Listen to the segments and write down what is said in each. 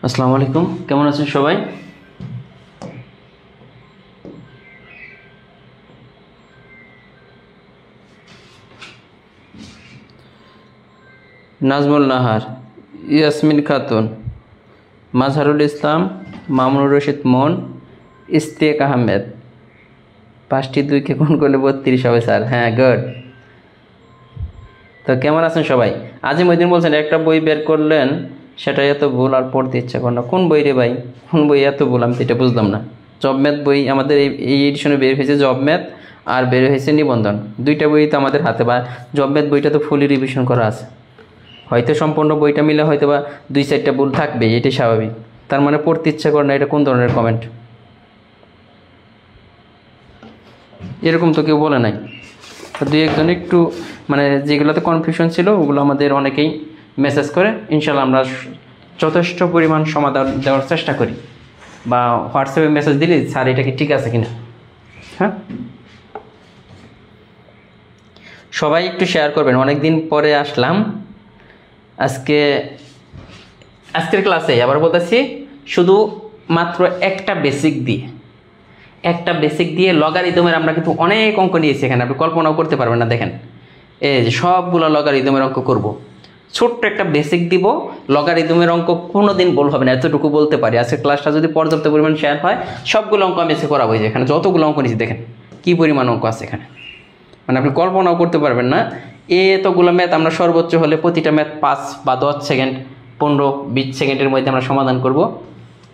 আসসালামু আলাইকুম, কেমন আছেন সবাই? নাজমুল নাহার, ইয়াসমিন খাতুন, মাজহারুল ইসলাম, মামুনুর রশিদ মন, ইস্তেক আহমেদ। 5টি 2কে গুণ করলে 32 হবে স্যার। হ্যাঁ, গুড। তো কেমন আছেন সবাই? আজিমউদ্দিন বলছেন একটা বই বের করলেন, সেটা এত ভুল আর পড়তে ইচ্ছা করে না। কোন বই রে ভাই? কোন বই এত ভুল? আমি তো এটা বুঝলাম না। জব ম্যাথ বই আমাদের এই এডিশনে বের হয়েছে, জব ম্যাথ আর বের হয়েছে নিবন্ধন। দুইটা বই তো আমাদের হাতে, বা জব ম্যাথ বইটা তো ফুলি রিভিশন করা আছে। হয়তো সম্পূর্ণ বইটা মিলে হয়তো বা 2-4টা ভুল থাকবে, এটাই স্বাভাবিক। তার মানে পড়তে ইচ্ছা করে না, এটা কোন ধরনের কমেন্ট? এরকম তো কেউ বলে নাই। দুই একজন একটু মানে যেগুলোতে কনফিউশন ছিল ওগুলো আমাদের অনেকেই মেসেজ করে। ইনশাল্লাহ আমরা যথেষ্ট পরিমাণ সমাধান দেওয়ার চেষ্টা করি, বা হোয়াটসঅ্যাপে মেসেজ দিলে স্যার এটা কি ঠিক আছে কিনা। হ্যাঁ, সবাই একটু শেয়ার করবেন। অনেক দিন পরে আসলাম আজকের ক্লাসে। আবার বলতেছি, শুধু মাত্র একটা বেসিক দিয়ে লগারিদমের আমরা কিন্তু অনেক অঙ্ক নিয়েছি এখানে, আপনি কল্পনাও করতে পারবেন না। দেখেন, এই যে সবগুলো লগারিদমের অঙ্ক করব। ছোট্ট একটা বেসিক দিব, লগারিদমের অঙ্ক কোনোদিন ভুল হবে না, এতটুকু বলতে পারি। আজকে ক্লাসটা যদি পর্যাপ্ত পরিমাণ শেয়ার হয়, সবগুলো অঙ্ক আমি এসে করাবো। যে এখানে যতগুলো অঙ্ক নিয়েছি দেখেন কী পরিমাণ অঙ্ক আছে এখানে, মানে আপনি কল্পনাও করতে পারবেন না। এতগুলো ম্যাথ আমরা সর্বোচ্চ হলে প্রতিটা ম্যাথ 5 বা 10 সেকেন্ড, 15-20 সেকেন্ডের মধ্যে আমরা সমাধান করব।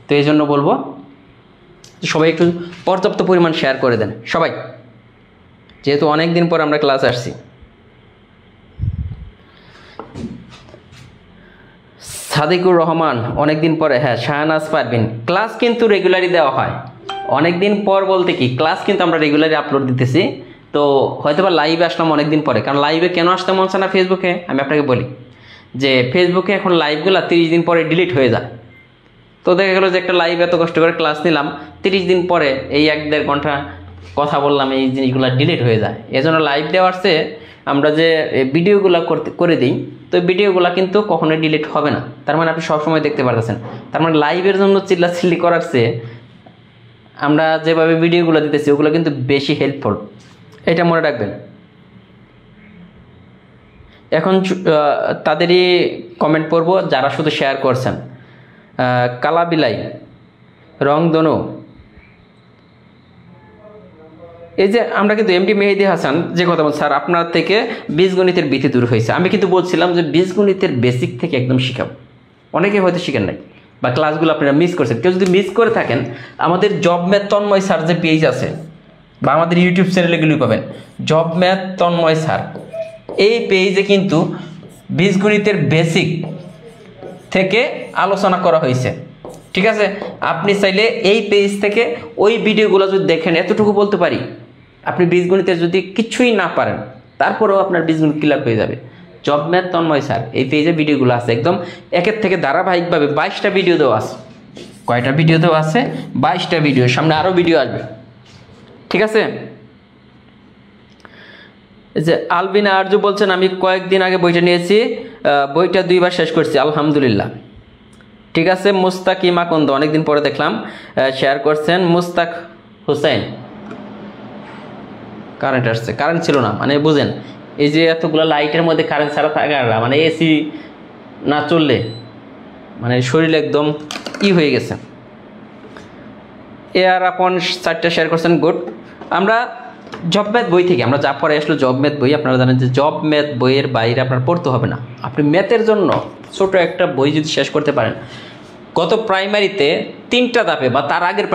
তো এই জন্য বলবো সবাই একটু পর্যাপ্ত পরিমাণ শেয়ার করে দেন সবাই, যেহেতু অনেক দিন পর আমরা ক্লাস আসছি। সাদিকুর রহমান, অনেক দিন পরে। হ্যাঁ, শাহনাজ পারভিন, ক্লাস কিন্তু রেগুলারই দেওয়া হয়। অনেক দিন পর বলতে কি, ক্লাস কিন্তু আমরা রেগুলারই আপলোড দিতেছি। তো হয়তো বা লাইভে আসলাম অনেক দিন পরে, কারণ লাইভে কেন আসতে মন চায় না ফেসবুকে, আমি আপনাকে বলি যে ফেসবুকে এখন লাইভগুলো 30 দিন পরে ডিলিট হয়ে যায়। তো দেখা গেলো যে একটা লাইভ এত কষ্ট করে ক্লাস নিলাম, 30 দিন পরে এই 1-1.5 ঘন্টা কথা বললাম, এই জিনিসগুলো ডিলিট হয়ে যায়। এজন্য লাইভ দেওয়ার চেয়ে আমরা যে ভিডিওগুলো করে দিই, তো ভিডিওগুলো কিন্তু কখনোই ডিলিট হবে না। তার মানে আপনি সবসময় দেখতে পারতেছেন। তার মানে লাইভের জন্য চিল্লাচিল্লি করার চেয়ে আমরা যেভাবে ভিডিওগুলো দিতেছি ওগুলো কিন্তু বেশি হেল্পফুল, এটা মনে রাখবেন। এখন তাদেরই কমেন্ট পড়ব যারা শুধু শেয়ার করছেন। কালাবিলাই, রংধনু, এই যে আমরা কিন্তু এমডি মেহেদি হাসান যে কথা বলছেন, স্যার আপনার থেকে বীজগণিতের ভীতি দূর হয়েছে। আমি কিন্তু বলছিলাম যে বীজগণিতের বেসিক থেকে একদম শিখাবো। অনেকে হয়তো শিখেন নাই, বা ক্লাসগুলো আপনারা মিস করছেন। কেউ যদি মিস করে থাকেন, আমাদের জব ম্যাথ তন্ময় স্যার যে পেজ আছে, বা আমাদের ইউটিউব চ্যানেলেগুলি পাবেন, জব ম্যাথ তন্ময় স্যার, এই পেজে কিন্তু বীজগণিতের বেসিক থেকে আলোচনা করা হয়েছে। ঠিক আছে, আপনি চাইলে এই পেজ থেকে ওই ভিডিওগুলো যদি দেখেন, এতটুকু বলতে পারি, আপনি বীজগণিতের যদি কিছুই না পারেন, তারপরেও আপনার বীজগণিত ক্লিয়ার হয়ে যাবে। জব ম্যাথ তন্ময় স্যার, এই পেজে ভিডিওগুলো আছে একদম একের থেকে ধারাবাহিকভাবে 22টা ভিডিও দেওয়া আছে। কয়টা ভিডিও দেওয়া আছে? 22টা ভিডিও। সামনে আরও ভিডিও আসবে। ঠিক আছে। যে আলবিনা আরজু বলছেন, আমি কয়েকদিন আগে বইটা নিয়েছি, বইটা 2বার শেষ করছি, আলহামদুলিল্লাহ। ঠিক আছে। মুস্তাকিম আকন্দ, অনেকদিন পরে দেখলাম শেয়ার করছেন। মুস্তাক হোসেন, কারেন্ট আসছে, কারেন্ট ছিল না, মানে বুঝেন এই যে এতগুলো লাইটের মধ্যে কারেন্ট ছাড়া থাকার, মানে এসি না চললে মানে শরীর একদম হয়ে গেছে। এ আর আপন 4টা শেয়ার করছেন, গুড। আমরা জব ম্যাথ বই থেকে আমরা যা পরে আসলো, জব ম্যাথ বই, আপনারা জানেন যে জব ম্যাথ বইয়ের বাইরে আপনার পড়তে হবে না। আপনি ম্যাথের জন্য ছোট একটা বই যদি শেষ করতে পারেন, গত প্রাইমারিতে 3টা ধাপে, বা তার আগের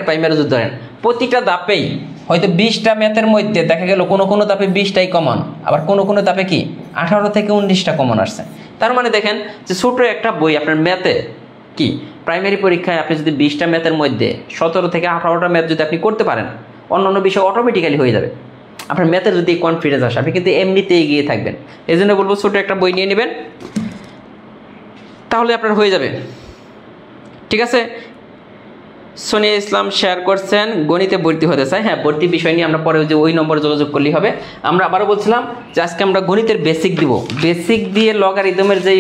প্রাইমারি যদি ধরেন, প্রতিটা ধাপেই হয়তো 20টা ম্যাথের মধ্যে দেখা গেল কোনো ধাপে 20টাই কমন, আবার কোনো ধাপে কি 18 থেকে 19টা কমন আসছে। তার মানে দেখেন যে ছোট একটা বই আপনার ম্যাথে কি, প্রাইমারি পরীক্ষায় আপনি যদি 20টা ম্যাথের মধ্যে 17 থেকে 18টা ম্যাথ যদি আপনি করতে পারেন, অন্যান্য বিষয় অটোমেটিক্যালি হয়ে যাবে। আপনার ম্যাথের যদি কনফিডেন্স আসে, আপনি কিন্তু এমনিতে এগিয়ে থাকবেন। এই জন্য বলবো ছোট একটা বই নিয়ে নেবেন, তাহলে আপনার হয়ে যাবে। ঠিক আছে। সোনিয়া ইসলাম শেয়ার করছেন, গণিতে ভর্তি হতে চাই। হ্যাঁ, ভর্তি বিষয় নিয়ে আমরা পরে যে ওই নম্বরে যোগাযোগ করলেই হবে। আমরা আবারও বলছিলাম যে আজকে আমরা গণিতের বেসিক দিব, বেসিক দিয়ে লগারিদমের যে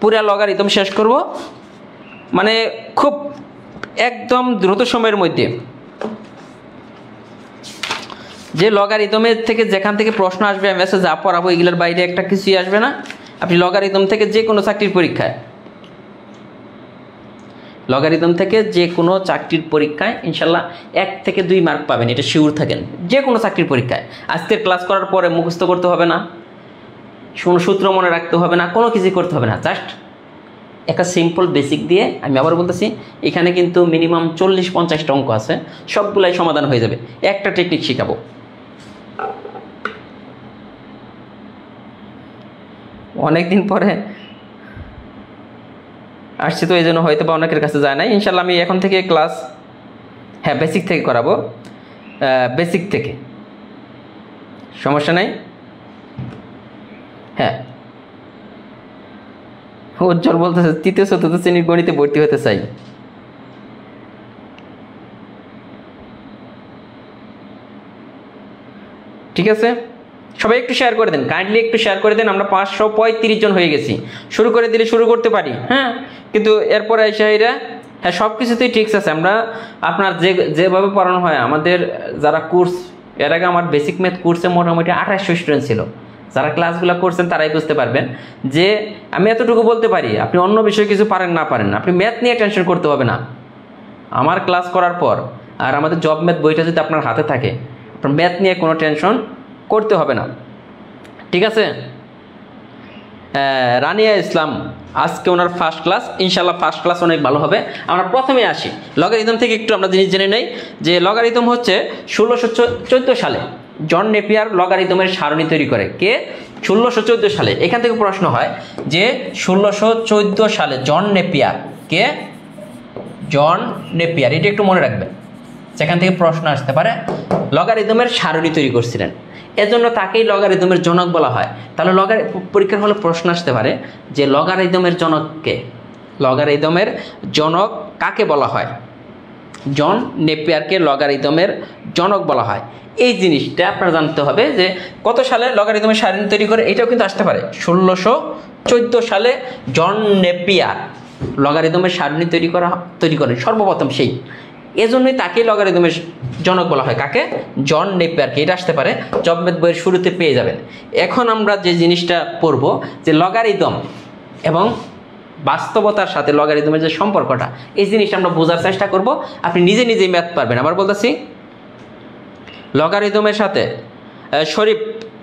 পুরা লগারিদম শেষ করব, মানে খুব একদম দ্রুত সময়ের মধ্যে যে লগারিদমের থেকে যেখান থেকে প্রশ্ন আসবে আমি যা পড়াবো এগুলোর বাইরে একটা কিছুই আসবে না। আপনি লগারিদম থেকে যে কোনো চাকরির পরীক্ষায় ইনশাল্লাহ 1 থেকে 2 মার্ক পাবেন, এটা শিওর থাকেন। যে কোনো চাকরির পরীক্ষায় আজকের ক্লাস করার পরে মুখস্থ করতে হবে না, সূত্র মনে রাখতে হবে না, কোনো কিছুই করতে হবে না, জাস্ট একটা সিম্পল বেসিক দিয়ে। আমি আবার বলতেছি, এখানে কিন্তু মিনিমাম 40-50টা অঙ্ক আছে, সবগুলাই সমাধান হয়ে যাবে। একটা টেকনিক শেখাবো। অনেকদিন পরে আসছি তো এই জন্য হয়তো বা অনেকের কাছে যায় নাই। ইনশাল্লাহ আমি এখন থেকে ক্লাস বেসিক থেকে করাবো, বেসিক থেকে, সমস্যা নাই। উজ্জ্বল বলতেছে 3য়-4র্থ শ্রেণীর গণিতে ভর্তি হতে চাই। ঠিক আছে, সবাই একটু শেয়ার করে দেন, কাইন্ডলি একটু শেয়ার করে দেন। আমরা 535 জন হয়ে গেছি। শুরু করে দিলে শুরু করতে পারি, কিন্তু এরপরে এসে এরা সব কিছুতেই ঠিক আছে। আমরা আপনার যেভাবে পড়ানো হয়, আমাদের যারা কোর্স, এর আগে আমার বেসিক ম্যাথ কোর্সে মোটামুটি 2800 স্টুডেন্ট ছিল। যারা ক্লাসগুলো করছেন তারাই বুঝতে পারবেন যে আমি এতটুকু বলতে পারি, আপনি অন্য বিষয়ে কিছু পারেন না পারেন, আপনি ম্যাথ নিয়ে টেনশন করতে হবে না। আমার ক্লাস করার পর আর আমাদের জব ম্যাথ বইটা যদি আপনার হাতে থাকে, আপনার ম্যাথ নিয়ে কোনো টেনশন করতে হবে না। ঠিক আছে, রানিয়া ইসলাম আজকে ওনার ফার্স্ট ক্লাস, ইনশাল্লাহ ফার্স্ট ক্লাস অনেক ভালো হবে। আমরা প্রথমে আসি লগারিদম থেকে, একটু আমরা জিনিস জেনে নেই যে লগারিদম হচ্ছে 1614 সালে জন নেপিয়ার লগারিদমের সারণী তৈরি করে। কে? 1614 সালে। এখান থেকে প্রশ্ন হয় যে 1614 সালে জন নেপিয়ার কে? জন নেপিয়ার, এটা একটু মনে রাখবেন, যেখান থেকে প্রশ্ন আসতে পারে। লগারিদমের সারণী তৈরি করছিলেন, এজন্য তাকেই লগারিদমের জনক বলা হয়। তাহলে পরীক্ষার হলে প্রশ্ন আসতে পারে যে লগারিদমের জনক কে? লগারিদমের জনক কাকে বলা হয়? জন নেপিয়ারকে লগারিদমের জনক বলা হয়। এই জিনিসটা আপনারা জানতে হবে যে কত সালে লগারিদমের সারণী তৈরি করে, এটাও কিন্তু আসতে পারে। 1614 সালে জন নেপিয়ার লগারিদমের সারণী তৈরি করেন সর্বপ্রথম সেই, এজন্যই তাকে লগারিদমের জনক বলা হয়। কাকে? জন নেপিয়ারকে। এটা আসতে পারে, জব ম্যাথ বইয়ের শুরুতে পেয়ে যাবেন। এখন আমরা যে জিনিসটা পড়ব যে লগারিদম এবং বাস্তবতার সাথে লগারিদমের যে সম্পর্কটা, এই জিনিসটা আমরা বোঝার চেষ্টা করব। আপনি নিজে নিজেই ম্যাথ পারবেন। আবার বলতেছি, লগারিদমের সাথে শরীফ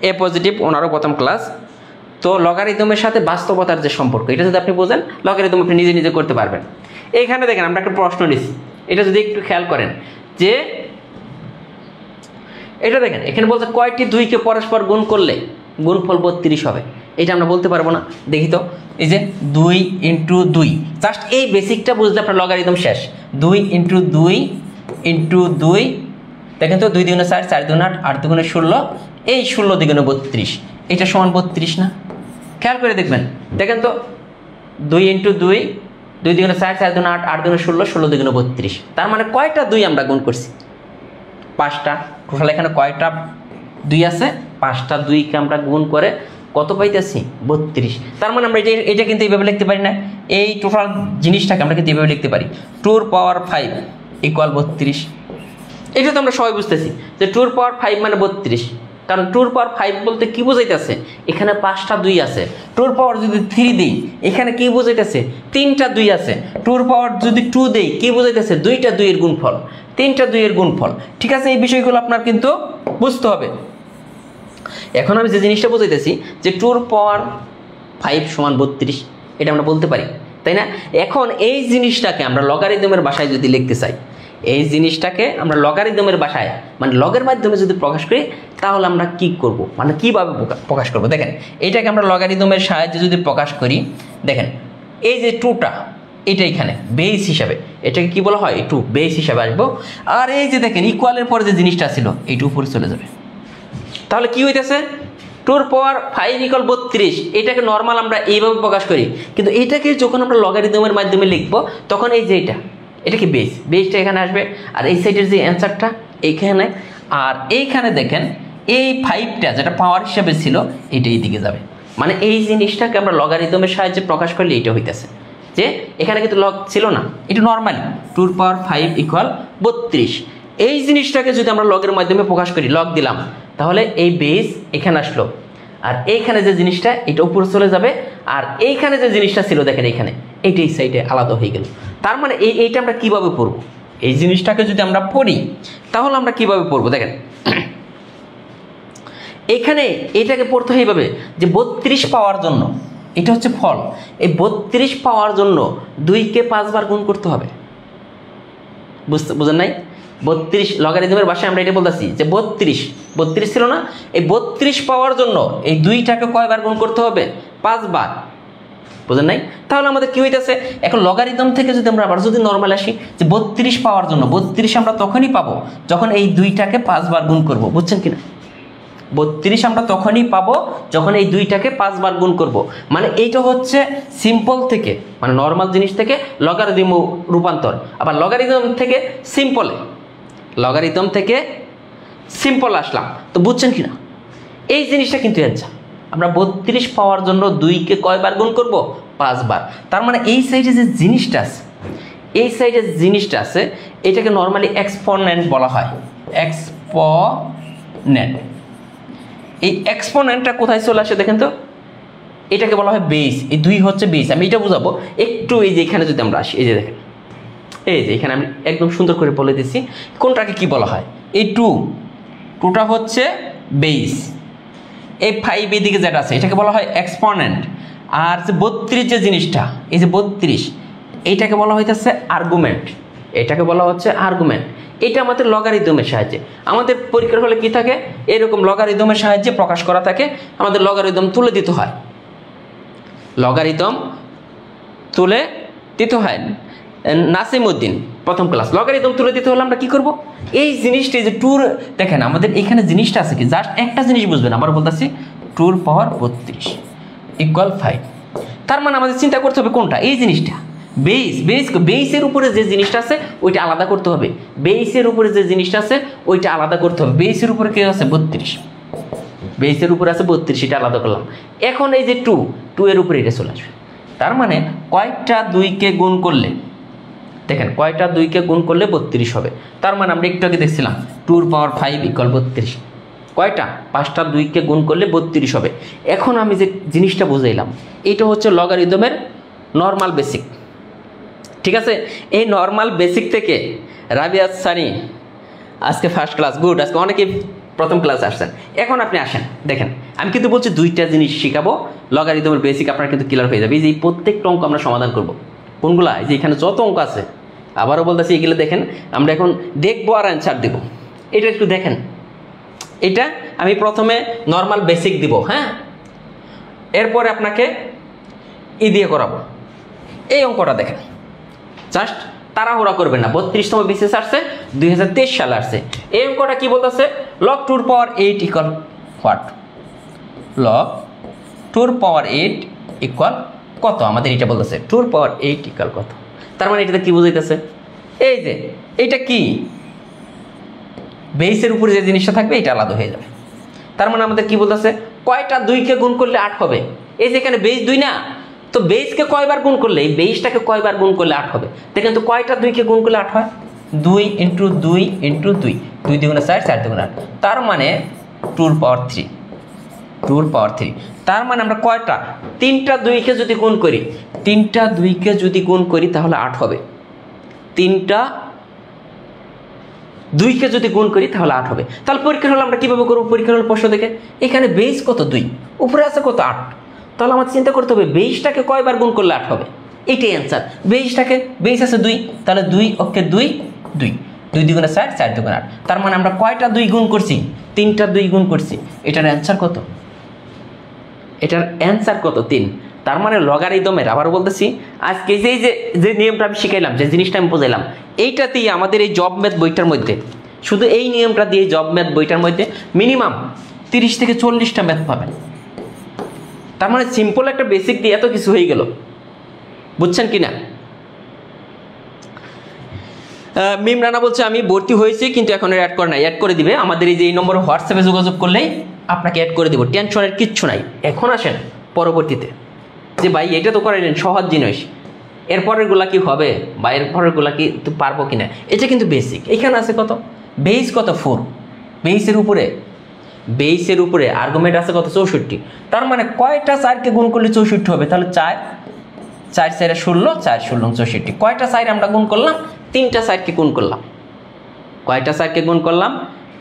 এ পজিটিভ, ওনারও প্রথম ক্লাস। তো লগারিদমের সাথে বাস্তবতার যে সম্পর্ক, এটা যদি আপনি বোঝেন, লগারিদম আপনি নিজে নিজে করতে পারবেন। এইখানে দেখেন আমরা একটা প্রশ্ন নিচ্ছি, এটা যদি একটু খেয়াল করেন যে এটা দেখেন, এখানে বলছে কয়টি 2কে পরস্পর গুণ করলে গুণফল 32 হবে। এটা আমরা বলতে পারবো না। দেখি তো, এই যে 2 × 2, জাস্ট এই বেসিকটা বুঝলে আপনার লগারিদম শেষ। 2 × 2 × 2, দেখেন তো 2 × 4, 4 × 8, 8 × 16, এই 16 × 32, এটা সমান 32 না? খেয়াল করে দেখবেন, দেখেন তো 2 × 2, 2 × 4, 4 × 8, 8 × 16, 16 × 32। তার মানে কয়টা 2 আমরা গুণ করছি? 5টা। টোটাল এখানে কয়টা 2 আছে? 5টা 2কে আমরা গুণ করে কত পাইতেছি? 32। তার মানে আমরা এটা কিন্তু এইভাবে লিখতে পারি না, এই টোটাল জিনিসটাকে আমরা কিন্তু এইভাবে লিখতে পারি, 2 র পাওয়ার 5 = 32। এটা তো আমরা সবাই বুঝতেছি যে 2 র পাওয়ার 5 মানে 32, কারণ 2 র পাওয়ার 5 বলতে কি বোঝাইতেছে? এখানে 5টা 2 আছে। 2 র পাওয়ার যদি 3 দিই, এখানে কি বোঝাইতেছে? 3টা 2 আছে। 2 র পাওয়ার যদি 2 দেই, কি বোঝাইতেছে? 2টা 2 এর গুণফল, 3টা 2 এর গুণফল। ঠিক আছে, এই বিষয়গুলো আপনার কিন্তু বুঝতে হবে। এখন আমি যে জিনিসটা বোঝাইতেছি যে 2 র পাওয়ার 5 = 32, এটা আমরা বলতে পারি, তাই না? এখন এই জিনিসটাকে আমরা লগারিদমের ভাষায় যদি লিখতে চাই, এই জিনিসটাকে আমরা লগারিদমের ভাষায় মানে লগের মাধ্যমে যদি প্রকাশ করি, তাহলে আমরা কি করব, মানে কিভাবে প্রকাশ করব? দেখেন, এটাকে আমরা লগারিদমের সাহায্যে যদি প্রকাশ করি, দেখেন এই যে 2টা, এটা এখানে বেস হিসাবে, এটাকে কি বলা হয়? 2 বেস হিসাবে আসবো। আর এই যে দেখেন ইকুয়ালের পরে যে জিনিসটা ছিল, এইটা উপরে চলে যাবে। তাহলে কি হইতেছে? 2 র পাওয়ার 5 = 32। এটাকে নর্মাল আমরা এইভাবে প্রকাশ করি, কিন্তু এটাকে যখন আমরা লগারিদমের মাধ্যমে লিখবো, তখন এই যে এটা কি বেসটা এখানে আসবে, আর এই সাইডের যে অ্যান্সারটা এইখানে, আর এইখানে দেখেন এই 5টা যেটা পাওয়ার হিসাবে ছিল, এটা এই দিকে যাবে। মানে এই জিনিসটাকে আমরা লগারিদমের সাহায্যে প্রকাশ করলে এইটা হইতেছে। যে এখানে কিন্তু লগ ছিল না, এটা নর্মালি 2 ^ 5 = 32। এই জিনিসটাকে যদি আমরা লগের মাধ্যমে প্রকাশ করি, লগ দিলাম, তাহলে এই বেস এখানে আসলো, আর এইখানে যে জিনিসটা এটা উপরে চলে যাবে, আর এইখানে যে জিনিসটা ছিল দেখেন এইখানে এইটা এই সাইডে আলাদা হয়ে গেল। তার মানে এইটা আমরা কিভাবে পড়ব, এই জিনিসটাকে যদি আমরা পড়ি তাহলে আমরা কিভাবে পড়ব দেখেন, এখানে এটাকে পড়তে হয় এইভাবে যে 32 পাওয়ার জন্য, এটা হচ্ছে ফল, এই 32 পাওয়ার জন্য 2কে 5 বার গুণ করতে হবে। বুঝেন নাই? 32 লগারিদমের ভাষায় আমরা এটা বলতেছি যে 32 ছিল না, এই 32 পাওয়ার জন্য এই 2টাকে কয়বার গুণ করতে হবে? 5 বার। বুঝেন নাই? তাহলে আমাদের কি হইতেছে, এখন লগারিদম থেকে যদি আমরা আবার যদি নর্মাল আসি যে 32 পাওয়ার জন্য 32 আমরা তখনই পাবো যখন এই 2টাকে 5 বার গুণ করব। বুঝছেন কিনা? 32 আমরা তখনই পাবো যখন এই 2টাকে 5 বার গুণ করব। মানে এইটা হচ্ছে সিম্পল থেকে, মানে নর্মাল জিনিস থেকে লগারিদম রূপান্তর, আবার লগারিদম থেকে সিম্পল আসলাম। তো বুঝছেন কিনা? এই জিনিসটা কিন্তু অ্যান্সার। আমরা 32 পাওয়ার জন্য 2কে কয়বার গুণ করব? 5 বার। তার মানে এই সাইডে যে জিনিসটা আছে, এটাকে নর্মালি এক্সপোনেন্ট বলা হয়। এক্সপোনেন্ট, এই এক্সপোনেন্টটা কোথায় চলে আসে দেখেন তো, এটাকে বলা হয় বেস। এই 2 হচ্ছে বেস। আমি এটা বুঝাবো একটু, এই যে এখানে যদি আমরা আসি, এই যে দেখেন, এই যে এখানে আমি একদম সুন্দর করে বলে দিচ্ছি কোনটাকে কি বলা হয়। এই 2টা হচ্ছে বেস, এই 5 এদিকে যেটা আছে এটাকে বলা হয় এক্সপোনেন্ট, আর যে 32 যে জিনিসটা, এই যে 32, এইটাকে বলা হইতেছে আর্গুমেন্ট। এটা আমাদের লগারিদমের সাহায্যে, আমাদের পরীক্ষার হলে কি থাকে, এরকম লগারিদমের সাহায্যে প্রকাশ করা থাকে। আমাদের লগারিদম তুলে দিতে হয়। নাসিমউদ্দিন প্রথম ক্লাস, লগারিদম তুলে দিতে হলে আমরা কি করব, এই জিনিসটা যে 2 দেখেন আমাদের এখানে জিনিসটা আছে কি, জাস্ট একটা জিনিস বুঝবেন, আবার বলতেছি 2 ^ 32 = 5। তার মানে আমাদের চিন্তা করতে হবে কোনটা, এই জিনিসটা বেসের উপরে যে জিনিসটা আছে ওইটা আলাদা করতে হবে। বেসের উপরে কি আছে? 32। বেসের উপরে আছে 32, এটা আলাদা করলাম। এখন এই যে 2 এর উপরে এটা চলে আসবে। তার মানে কয়টা 2কে গুণ করলে, দেখেন কয়টা 2কে গুণ করলে 32 হবে। তার মানে আমরা একটু আগে দেখছিলাম 2 ^ 5 = 32, কয়টা? 5টা 2কে গুণ করলে 32 হবে। এখন আমি যে জিনিসটা বুঝাইলাম, এটা হচ্ছে লগারিদমের নর্মাল বেসিক। ঠিক আছে? এই নর্মাল বেসিক থেকে রাবিয়া সানি আজকে ফার্স্ট ক্লাস, গুড। আজকে অনেকে প্রথম ক্লাস আসছেন। এখন আপনি আসেন, দেখেন আমি কিন্তু বলছি 2টা জিনিস শিখাবো, লগারিদমের বেসিক আপনার কিন্তু ক্লিয়ার হয়ে যাবে। এই যে প্রত্যেকটা অঙ্ক আমরা সমাধান করব। কোনগুলা? এই যে এখানে যত অঙ্ক আছে, আবারও বলতেছি এগুলো দেখেন, আমরা এখন দেখবো আর অ্যান্সার দেবো। এটা একটু দেখেন, এটা আমি প্রথমে নর্মাল বেসিক দিব, হ্যাঁ, এরপরে আপনাকে দিয়ে করাবো। এই অঙ্কটা দেখেন, জাস্ট তাড়াহুড়া করবেন না। 32তম বিসিএস আসছে, 2023 সালে আসছে। এই অঙ্কটা কি বলতেছে, log 2 ^ 8 = what? log 2 ^ 8 = কত? আমাদের এটা বলতেছে 2 ^ 8 = কত। তার মানে এটাতে কি বোঝাইতেছে, এই যে এইটা কি, বেসের উপরে যে জিনিসটা থাকবে এটা আলাদা হয়ে যাবে। তার মানে আমাদের কি বলতেছে, কয়টা 2কে গুণ করলে 8 হবে। এই যে এখানে বেস 2 না, তো বেসকে কয়বার গুণ করলে, এই বেসটাকে কয়বার গুণ করলে 8 হবে। দেখেন তো কয়টা 2কে গুণ করলে 8 হয়? 2 × 2 × 2, 2 × 2 = 4, 4 × 2 = 8। তার মানে 2 ^ 3, 2 ^ 3। তার মানে আমরা কয়টা, 3টা 2কে যদি গুণ করি, 3টা 2কে যদি গুণ করি তাহলে 8 হবে। 3টা 2কে যদি গুণ করি তাহলে 8 হবে। তাহলে পরীক্ষার হলে আমরা কিভাবে করবো, পরীক্ষার হলে প্রশ্ন দেখে এখানে বেস কত 2, উপরে আছে কত 8, তাহলে আমাদের চিন্তা করতে হবে বেসটাকে কয়বার গুণ করলে 8 হবে। এইটাই অ্যান্সার। বেস আছে 2, তাহলে 2 ওকে 2 2, 2 × 2 = 4, 4 × 2 = 8। তার মানে আমরা কয়টা 2 গুণ করছি, 3টা 2 গুণ করছি। এটার অ্যান্সার কত? 3। তার মানে লগারিদমের, আবার বলতেছি, আজকে যে নিয়মটা আমি শিখাইলাম, যে জিনিসটা আমি বোঝাইলাম, এইটাতেই আমাদের এই জব ম্যাথ বইটার মধ্যে, শুধু এই নিয়মটা দিয়ে জব ম্যাথ বইটার মধ্যে মিনিমাম 30 থেকে 40টা ম্যাথ পাবেন। তার মানে সিম্পল একটা বেসিক দিয়ে এত কিছু হয়ে গেল। বুঝছেন কিনা? মিম রানা বলছে আমি ভর্তি হয়েছি কিন্তু এখন অ্যাড করে নাই, অ্যাড করে দিবে আমাদের এই যে এই নম্বরে হোয়াটসঅ্যাপে যোগাযোগ করলেই আপনাকে অ্যাড করে দেব। টেনশনের কিচ্ছু নাই। এখন আসেন পরবর্তীতে, যে ভাই এটা তো করাইলেন সহজ জিনিস, এরপরের গুলা কি হবে বা এরপরের গুলা কি পারবো কিনা, এটা কিন্তু বেসিক। এখানে আছে কত বেস, কত 4, বেসের উপরে আর্গুমেন্ট আছে কত 64। তার মানে কয়টা 4কে গুণ করলে 64 হবে, তাহলে 4 4 4 16, 4 16 64। কয়টা 4 আমরা গুণ করলাম, 3টা 4কে গুণ করলাম। কয়টা 4কে গুণ করলাম,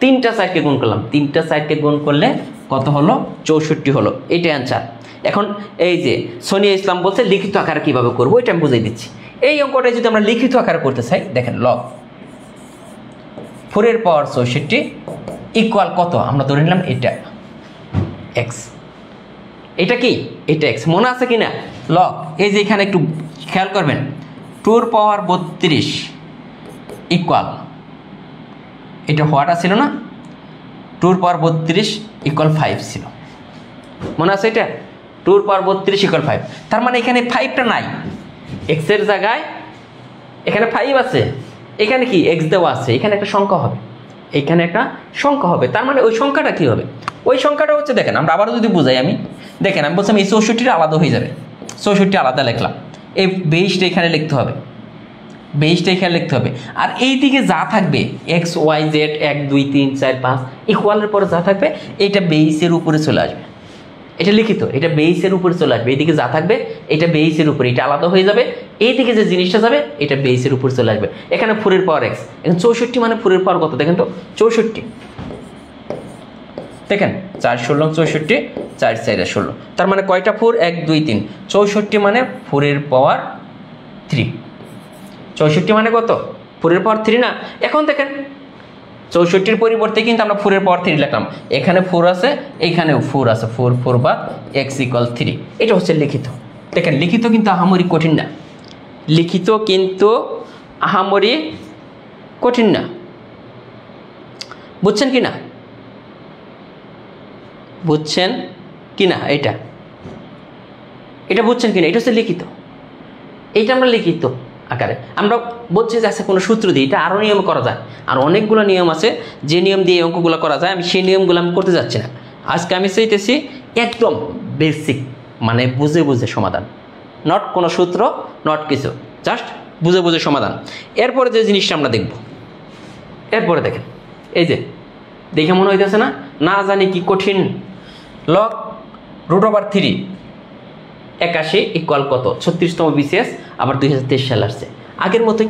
3টা 4কে গুণ করলাম। 3টা 4কে গুণ করলে কত হলো, 64 হলো। এটাই অ্যান্সার। এখন এই যে সোনিয়া ইসলাম বলছে লিখিত আকারে কিভাবে করবো, এটা আমি বুঝিয়ে দিচ্ছি। এই অঙ্কটা যদি আমরা লিখিত আকারে করতে চাই, দেখেন লগ 4 এর পাওয়ার 64 ইকুয়াল কত, আমরা ধরে নিলাম এটা এক্স, এটা কি, এটা এক্স, মনে আছে কিনা। লগ এই যে এখানে একটু খেয়াল করবেন, 2 এর পাওয়ার 32 ইকুয়াল, এটা হওয়াটা ছিল না, 2 এর পাওয়ার 32 ইকুয়াল 5 ছিল, মনে আছে এটা, 2 এর পাওয়ার 32 ইকুয়াল 5। তার মানে এখানে 5টা নাই, এক্স এর জায়গায় এখানে 5 আছে, এখানে কি এক্স দেওয়া আছে, এখানে একটা সংখ্যা হবে, এখানে একটা সংখ্যা হবে। তার মানে ওই সংখ্যাটা কি হবে, ওই সংখ্যাটা হচ্ছে, দেখেন আমরা আবারও যদি বুঝাই, আমি দেখেন আমি বলছিলাম এই 64টা আলাদা হয়ে যাবে, 64টা আলাদা লিখলাম, এই 22টা এখানে লিখতে হবে, 22টা এখানে লিখতে হবে। আর এই দিকে যা থাকবে এক্স ওয়াই জেড 1 2 3 4 5 ইকুয়ালের পরে যা থাকবে এটা বেইসের উপরে চলে আসবে, এটা লিখিত, এটা বেইসের উপরে চলে আসবে। এইদিকে যা থাকবে এটা বেইসের উপরে, এটা আলাদা হয়ে যাবে। এইদিকে যে জিনিসটা যাবে এটা বেইসের উপরে চলে আসবে। এখানে 4 এর পাওয়ার এক্স, এখন 64 মানে 4 এর পাওয়ার কত দেখেন তো, 64, দেখেন 4 16 64, 4 4 16। তার মানে কয়টা 4, 1 2 3, 64 মানে 4 এর পাওয়ার 3, 64 মানে কত 4 এর পাওয়ার 3 না। এখন দেখেন 64-র পরিবর্তে কিন্তু আমরা 4 এর পাওয়ার 3 লিখলাম, এখানে 4 আছে, এখানেও 4 আছে, 4 4 বা x ইকুয়াল 3। এটা হচ্ছে লিখিত। দেখেন লিখিত কিন্তু আহামরি কঠিন না, লিখিত কিন্তু আহামরি কঠিন না, বুঝছেন কি না, বুঝছেন কি না, এটা বুঝছেন কি না, এটা হচ্ছে লিখিত, এইটা আমরা লিখিত আকারে আমরা বলছি যে আচ্ছা কোনো সূত্র দিয়ে এটা আরও নিয়ম করা যায়, আর অনেকগুলো নিয়ম আছে যে নিয়ম দিয়ে অঙ্কগুলো করা যায়, আমি সেই নিয়মগুলো আমি করতে যাচ্ছি না। আজকে আমি চাইতেছি একদম বেসিক, মানে বুঝে বুঝে সমাধান, নট কোনো সূত্র, নট কিছু, জাস্ট বুঝে বুঝে সমাধান। এরপরে যে জিনিসটা আমরা দেখব, এরপরে দেখেন এই যে দেখে মনে হইতেছে না, না জানি কি কঠিন। লগ √3 81 ইকুয়াল কত, 36তম বিসিএস, আবার 2023 সাল আসছে, আগের মতোই।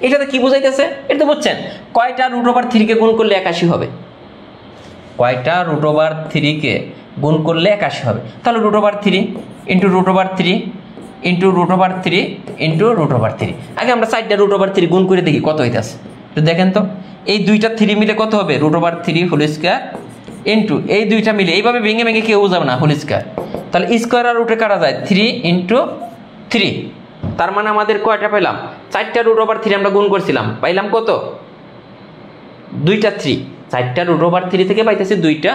এটাতে কি বোঝাইতেছে, এটা তো বুঝছেন, কয়টা √3 কে গুণ করলে 81 হবে, কয়টা √3 কে গুণ করলে 81 হবে, তাহলে √3 ইন্টু √3 ইন্টু √3 ইন্টু √3। আগে আমরা 4টা √3 গুণ করে দেখি কত হইতেছে, তো দেখেন তো এই দুইটা 3 মিলে কত হবে, √3 হোল স্কয়ার ইন্টু এই দুইটা মিলে, এইভাবে ভেঙে ভেঙে কেউ যাবে না, হোল স্কয়ার, তাহলে স্কয়ার আর রুটে কাটা যায় 3 ইন্টু 3। তার মানে আমাদের কয়টা পেলাম, 4টা √3 আমরা গুণ করছিলাম, পাইলাম কত, 2টা 3, 4টা √3 থেকে পাইতেছি 2টা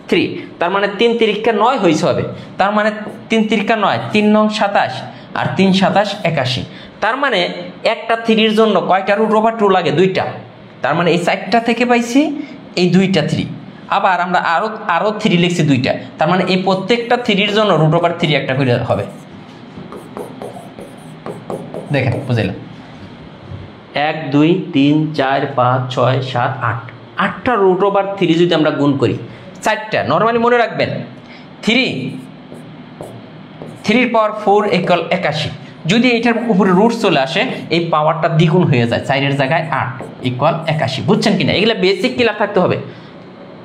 3। তার মানে 3 3 9 হয়েছে হবে, তার মানে 3 3 9, 3 9 27 আর 3 27 81। তার মানে একটা 3-র জন্য কয়টা √2 লাগে, 2টা। তার মানে এই 4টা থেকে পাইছি এই 2টা 3, আবার আমরা আরো 3 লিখছি 2টা, তার মানে এই প্রত্যেকটা 3-র জন্য √3 একটা করে হবে। দেখেন বুঝলাম, 1 2 3 4 5 6 7 8, 8টা √3 যদি আমরা গুণ করি, 4টা নর্মালি মনে রাখবেন, 3 পাওয়ার 4 ইকুয়াল 81। যদি এটার উপরে রুট চলে আসে এই পাওয়ারটা দ্বিগুণ হয়ে যায়, 4-এর জায়গায় 8 ইকুয়াল 81। বুঝছেন কিনা, এগুলা বেসিক ক্লিয়ার থাকতে হবে।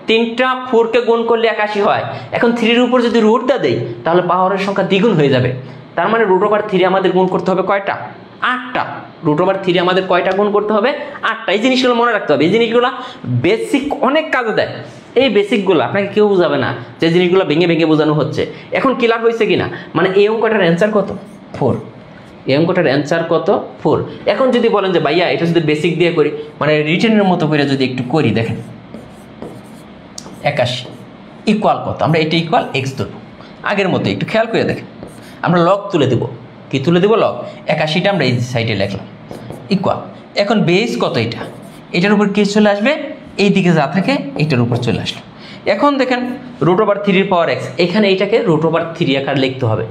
3টা 4-কে গুণ করলে 81 হয়, এখন 3-র উপর যদি রুটটা দেই তাহলে পাওয়ারের সংখ্যা দ্বিগুণ হয়ে যাবে। তার মানে √3 আমাদের গুণ করতে হবে কয়টা, 8টা। √3 আমাদের কয়টা গুণ করতে হবে, 8টা। এই জিনিসগুলো মনে রাখতে হবে, এই জিনিসগুলো বেসিক অনেক কাজে দেয়। এই বেসিকগুলো আপনাকে কেউ বোঝাবে না, যে জিনিসগুলো ভেঙে ভেঙে বোঝানো হচ্ছে। এখন ক্লিয়ার হয়েছে কিনা, মানে এই অঙ্কটার অ্যান্সার কত, 4। এই অঙ্কটার অ্যান্সার কত, 4। এখন যদি বলেন যে ভাইয়া এটা যদি বেসিক দিয়ে করি, মানে রিটেনের মতো করে যদি একটু করি, দেখেন 81 ইকুয়াল কত, আমরা এটা ইকুয়াল এক্স ধরব, আগের মতো একটু খেয়াল করে দেখেন, আমরা লগ তুলে দেব, কি তুলে দেব, লগ 81টা আমরা এই সাইডে লিখলাম ইকুয়াল। এখন বেস কত, এটার উপর কি চলে আসবে, এই দিকে যা থাকে এটার উপর চলে আসলো। এখন দেখেন √3 পাওয়ার এক্স, এখানে এটাকে √3 আকার লিখতে হবে,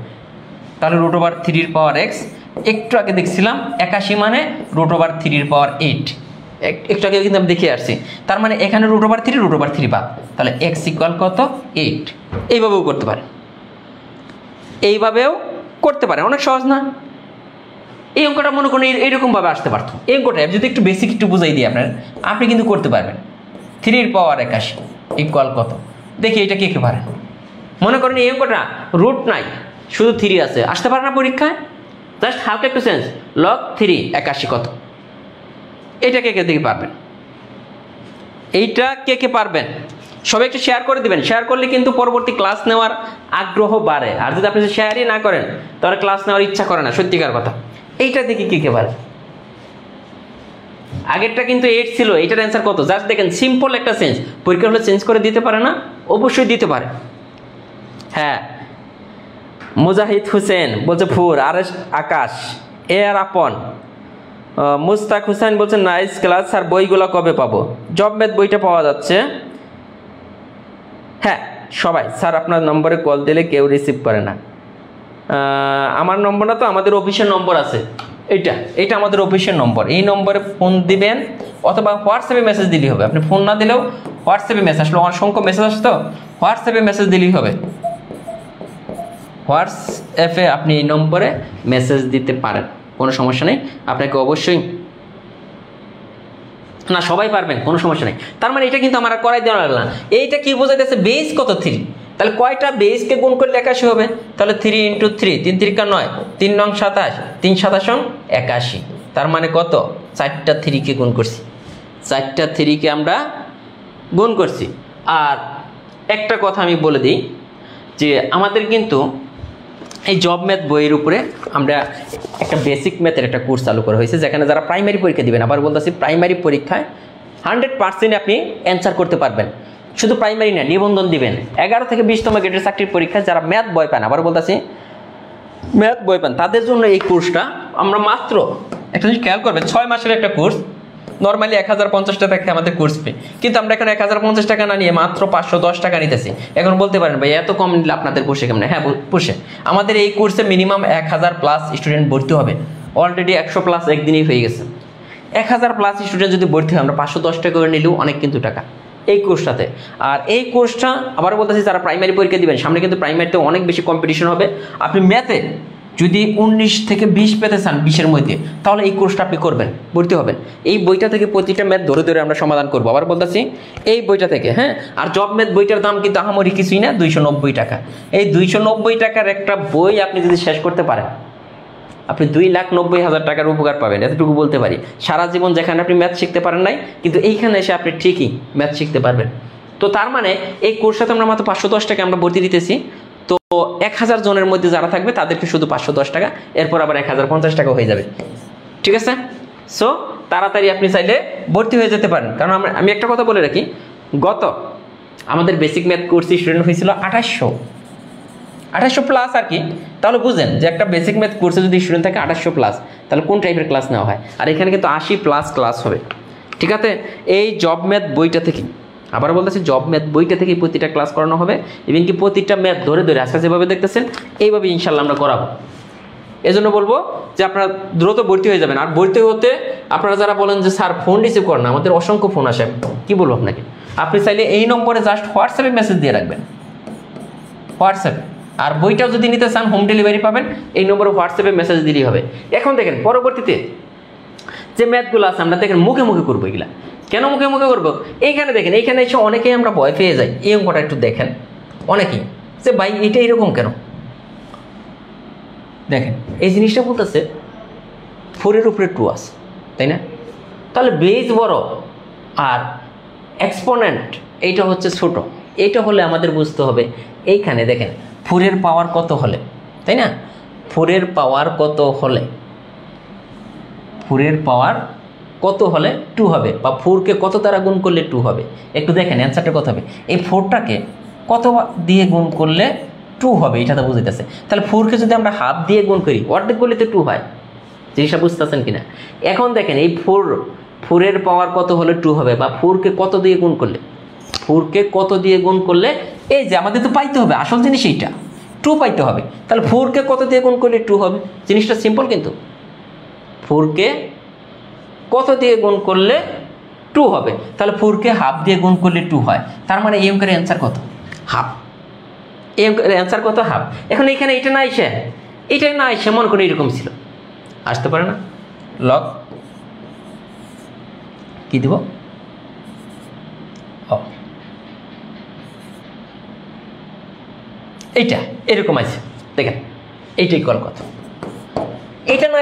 তাহলে √3 পাওয়ার এক্স একটু আগে দেখছিলাম 81 মানে √3 একটু আগে কিন্তু আমি দেখে আসছি। তার মানে এখানে √3 বাদ, তাহলে x ইকুয়াল কত 8। এইভাবেও করতে পারে, এইভাবেও করতে পারে, অনেক সহজ না? এই অঙ্কটা মনে করুন এইরকমভাবে আসতে পারতো। এই অঙ্কটা যদি একটু বেসিক একটু বুঝাই দিই আপনি কিন্তু করতে পারবেন। 3 ইকুয়াল কত, দেখি এটা কে পারে। মনে করেন এই অঙ্কটা রুট নাই, শুধু 3 আছে, আসতে পারে না পরীক্ষায়? জাস্ট হালকা একটু সেন্স, লগ 3 81 কত, এইটা কে দেখে পারবেন? এইটা কে পারবেন? সবাই একটু শেয়ার করে দিবেন। শেয়ার করলে কিন্তু পরবর্তী ক্লাস নেওয়ার আগ্রহ বাড়ে। আর যদি আপনি শেয়ারই না করেন তাহলে ক্লাস নেওয়ার ইচ্ছা করে না, সত্যিকার কথা। এইটা দেখি কে পারে। আগেরটা কিন্তু 8 ছিল, এইটার অ্যান্সার কত? জাস্ট দেখেন, সিম্পল একটা চেঞ্জ। পরীক্ষা হলে চেঞ্জ করে দিতে পারে না? অবশ্যই দিতে পারে। হ্যাঁ, মুজাহিদ হোসেন বলছে 4, আরেশ আকাশ, এ আর আপন, মুস্তাক হোসেন বলছে নাইস ক্লাস স্যার, বইগুলো কবে পাবো? জব ম্যাথ বইটা পাওয়া যাচ্ছে। হ্যাঁ সবাই, স্যার আপনার নম্বরে কল দিলে কেউ রিসিভ করে না। আমার নম্বর না তো, আমাদের অফিসের নম্বর আছে, এইটা আমাদের অফিসের নম্বর। এই নম্বরে ফোন দিবেন অথবা হোয়াটসঅ্যাপে মেসেজ দিলেই হবে। আপনি ফোন না দিলেও হোয়াটসঅ্যাপে মেসেজ আসলে, অসংখ্য মেসেজ আসতো, হোয়াটসঅ্যাপে মেসেজ দিলেই হবে। হোয়াটসঅ্যাপে আপনি এই নম্বরে মেসেজ দিতে পারেন, কোনো সমস্যা নেই। আপনাকে অবশ্যই, না সবাই পারবেন, কোনো সমস্যা নেই। তার মানে এটা কিন্তু আমার করাই দেওয়া লাগলো না। এইটা কি বোঝাইতেছে? বেস কত 3, তাহলে কয়টা বেসকে গুণ করলে 81 হবে? তাহলে 3 × 3, 3 × 3 = 9, 3 × 9 = 27, 3 × 7 = 81। তার মানে কত? 4টা 3কে গুণ করছি, 4টা 3কে আমরা গুণ করছি। আর একটা কথা আমি বলে দিই যে আমাদের কিন্তু এই জব ম্যাথ বইয়ের উপরে আমরা একটা বেসিক ম্যাথের একটা কোর্স চালু করা হয়েছে, যেখানে যারা প্রাইমারি পরীক্ষা দিবেন, আবার বলতেছি প্রাইমারি পরীক্ষায় 100% আপনি অ্যান্সার করতে পারবেন। শুধু প্রাইমারি না, নিবন্ধন দিবেন 11 থেকে 20তম গ্রেডের চাকরির পরীক্ষায় যারা ম্যাথ বই পান, আবার বলতেছি ম্যাথ বই পান, তাদের জন্য এই কোর্সটা আমরা মাত্র, একটা জিনিস খেয়াল করবেন, 6 মাসের একটা কোর্স। নর্মালি 1050 টাকা থেকে আমাদের কোর্স ফি, কিন্তু আমরা এখন 1050 টাকা না নিয়ে মাত্র 510 টাকা নিতেছি। এখন বলতে পারেন ভাই এত কম নিলে আপনাদের পোষে কেমনে? হ্যাঁ পোষে। আমাদের এই কোর্সে মিনিমাম 1000+ স্টুডেন্ট ভর্তি হবে। অলরেডি 100+ একদিনই হয়ে গেছে। 1000+ স্টুডেন্ট যদি ভর্তি হয়, আমরা 510 টাকা করে নিলেও অনেক কিন্তু টাকা এই কোর্সটাতে। আর এই কোর্সটা আবার বলতেছি, যারা প্রাইমারি পরীক্ষা দিবেন, সামনে কিন্তু প্রাইমারিতে অনেক বেশি কম্পিটিশন হবে। আপনি ম্যাথে যদি 19 থেকে 20 পেতে চান 20-এর মধ্যে, তাহলে এই কোর্সটা আপনি করবেন, ভর্তি হবেন। এই বইটা থেকে প্রতিটা ম্যাথ ধরে ধরে আমরা সমাধান করবো। আবার বলতেছি এই বইটা থেকে। হ্যাঁ, আর জব ম্যাথ বইটার দাম কিন্তু আহামরি কিছুই না, 290 টাকা। এই 290 টাকার একটা বই আপনি যদি শেষ করতে পারেন, আপনি 2,90,000 টাকার উপকার পাবেন, এতটুকু বলতে পারি। সারা জীবন যেখানে আপনি ম্যাথ শিখতে পারেন নাই, কিন্তু এইখানে এসে আপনি ঠিকই ম্যাথ শিখতে পারবেন। তো তার মানে এই কোর্সটাতে আমরা মাত্র 510 টাকা আমরা ভর্তি দিতেছি। তো 1000 জনের মধ্যে যারা থাকবে তাদেরকে শুধু 510 টাকা, এরপর আবার 1050 টাকা হয়ে যাবে। ঠিক আছে? সো তাড়াতাড়ি আপনি চাইলে ভর্তি হয়ে যেতে পারেন। কারণ আমি একটা কথা বলে রাখি, গত আমাদের বেসিক ম্যাথ কোর্স স্টুডেন্ট হয়েছিল 2800+ আর কি। তাহলে বুঝেন যে একটা বেসিক ম্যাথ কোর্সে যদি স্টুডেন্ট থাকে 2800+, তাহলে কোন টাইপের ক্লাস নেওয়া হয়। আর এখানে কিন্তু 80+ ক্লাস হবে। ঠিক আছে? এই জব ম্যাথ বইটা থেকে, আবার বলতেছি জব ম্যাথ বইটা থেকে প্রতিটা ক্লাস করানো হবে। এবং কি প্রতিটা ম্যাথ ধরে ধরে আজকে যেভাবে দেখতেছেন এইভাবে ইনশাল্লাহ আমরা করাবো। এজন্য বলবো যে আপনারা দ্রুত ভর্তি হয়ে যাবেন। আর ভর্তি হতে আপনারা যারা বলেন যে স্যার ফোন রিসিভ করেন না, আমাদের অসংখ্য ফোন আসে, কি বলবো আপনাকে, আপনি চাইলে এই নম্বরে জাস্ট হোয়াটসঅ্যাপে মেসেজ দিয়ে রাখবেন, হোয়াটসঅ্যাপে। আর বইটাও যদি নিতে চান হোম ডেলিভারি পাবেন, এই নম্বরে হোয়াটসঅ্যাপে মেসেজ দিলেই হবে। এখন দেখেন পরবর্তীতে যে ম্যাথগুলো আছে আমরা দেখেন মুখে মুখে করবো। এগুলা কেন মুখে মুখে করবো? এইখানে দেখেন, এইখানে এসে অনেকেই আমরা ভয় পেয়ে যাই। এই অঙ্কটা একটু দেখেন, অনেকেই যে ভাই এটা এরকম কেন। দেখেন এই জিনিসটা বলতেছে 4-এর উপরে 2 আছে, তাই না? তাহলে বেস বড় আর এক্সপোনেন্ট এইটা হচ্ছে ছোট। এইটা হলে আমাদের বুঝতে হবে এইখানে দেখেন 4-এর পাওয়ার কত হলে, তাই না? 4-এর পাওয়ার কত হলে, 4-এর পাওয়ার কত হলে 2 হবে, বা 4কে কত দ্বারা গুণ করলে 2 হবে। একটু দেখেন অ্যান্সারটা কত হবে। এই 4টাকে কত দিয়ে গুণ করলে 2 হবে, এটা তো বুঝতেছে। তাহলে 4কে যদি আমরা হাফ দিয়ে গুণ করি, অর্ধেক করলে তো 2 হয়। জিনিসটা বুঝতেছেন কিনা? এখন দেখেন এই 4-এর পাওয়ার কত হলে 2 হবে, বা 4কে কত দিয়ে গুণ করলে, 4কে কত দিয়ে গুণ করলে, এই যে আমাদের তো পাইতে হবে আসল জিনিস এইটা। 2 পাইতে হবে। তাহলে 4কে কত দিয়ে গুণ করলে 2 হবে? জিনিসটা সিম্পল, কিন্তু 4কে কত দিয়ে গুণ করলে 2 হবে? তাহলে 4কে হাফ দিয়ে গুণ করলে 2 হয়। তার মানে এই অঙ্কের অ্যান্সার কত? হাফ। এই অঙ্কের অ্যান্সার কত? হাফ। এখন এখানে এটা না এসে মনে করি এরকম ছিল, আসতে পারে না। লগ কি দিব? এইটা এরকম আছে, দেখেন এইটা ইকুয়াল কত? এটা না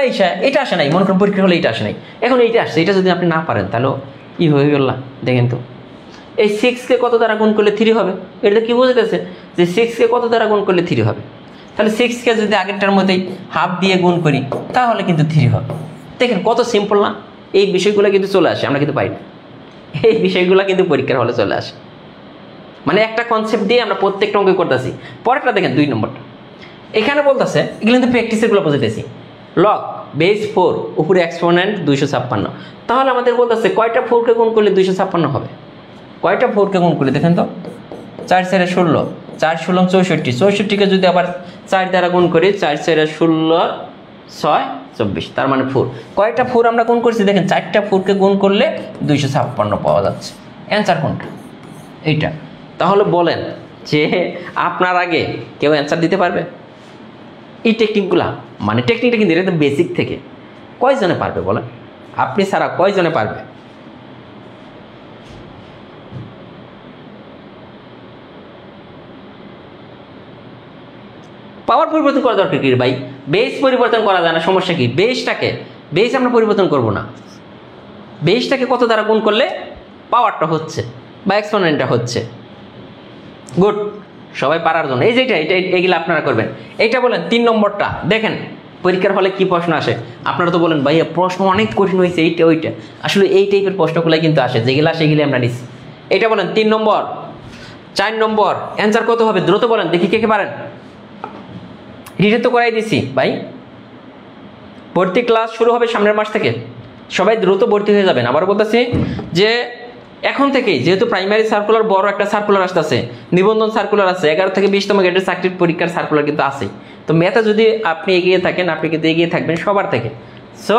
এটা আসে নাই, মনে করেন পরীক্ষা হলে এটা আসে নাই, এখন এইটা আসছে। এটা যদি আপনি না পারেন তাহলে কি হয়ে গেল? দেখেন তো, এই 6কে কত দ্বারা গুণ করলে 3 হবে? এটা কি বুঝতেছে যে 6কে কত দ্বারা গুণ করলে 3 হবে? তাহলে 6কে যদি আগেরটার মধ্যেই হাফ দিয়ে গুণ করি তাহলে কিন্তু 3 হবে। দেখেন কত সিম্পল না? এই বিষয়গুলো কিন্তু চলে আসে, আমরা কিন্তু পাই না। এই বিষয়গুলো কিন্তু পরীক্ষার হলে চলে আসে। মানে একটা কনসেপ্ট দিয়ে আমরা প্রত্যেকটা অঙ্ক করতেছি। পরেরটা দেখেন 2 নম্বরটা, এখানে বলতেছে, এগুলো কিন্তু প্র্যাকটিসেরগুলো বুঝাইতেছি। লগ বেস 4 উপরে এক্সপোনেন্ট 256। তাহলে আমাদের বলতেছে কয়টা 4কে গুণ করলে 256 হবে? কয়টা 4কে গুণ করলে দেখেন তো, 4 4 16, 4 16 64, 64কে যদি আবার 4 দ্বারা গুণ করি, 4 4 16 6 24, তার মানে 4। কয়টা 4 আমরা গুণ করছি? দেখেন 4টা 4কে গুণ করলে 256 পাওয়া যাচ্ছে। অ্যান্সার কোনটা? এইটা। তাহলে বলেন যে আপনার আগে কেউ অ্যান্সার দিতে পারবে? এই টেকনিকগুলা, মানে টেকনিকটা কিন্তু এটা বেসিক থেকে কয়জনে পারবে বলেন? আপনি ছাড়া কয়জনে পারবে? পাওয়ার পরিবর্তন করা দরকার কি ভাই? বেস পরিবর্তন করা যায় না, সমস্যা কি? বেস আমরা পরিবর্তন করব না। বেসটাকে কত দ্বারা গুণ করলে পাওয়ারটা হচ্ছে বা এক্সপোনেন্টটা হচ্ছে। গুড, সবাই পারার জন্য এই যেটা এগুলো আপনারা করবেন। এইটা বলেন 3 নম্বরটা দেখেন পরীক্ষার হলে কি প্রশ্ন আসে। আপনারা তো বলেন ভাইয়া প্রশ্ন অনেক কঠিন হয়েছে, এইটা ওইটা। আসলে এই টাইপের প্রশ্নগুলাই কিন্তু আসে, যেগুলো সেগুলি আমরা নিচ্ছি। এইটা বলেন 3 নম্বর। 4 নম্বর অ্যান্সার কত হবে? দ্রুত বলেন দেখি কে কে পারেন। রিটেন তো করাই দিছি ভাই, ভর্তি ক্লাস শুরু হবে সামনের মাস থেকে, সবাই দ্রুত ভর্তি হয়ে যাবেন। আবার বলতেছি যে এখন থেকেই, যেহেতু প্রাইমারি সার্কুলার বড় একটা সার্কুলার আসতেছে, নিবন্ধন সার্কুলার আছে, 11 থেকে 20তম গ্রেডের চাকরির পরীক্ষার সার্কুলার কিন্তু আছে। তো ম্যাথে যদি আপনি এগিয়ে থাকেন, আপনি কিন্তু এগিয়ে থাকবেন সবার থেকে। সো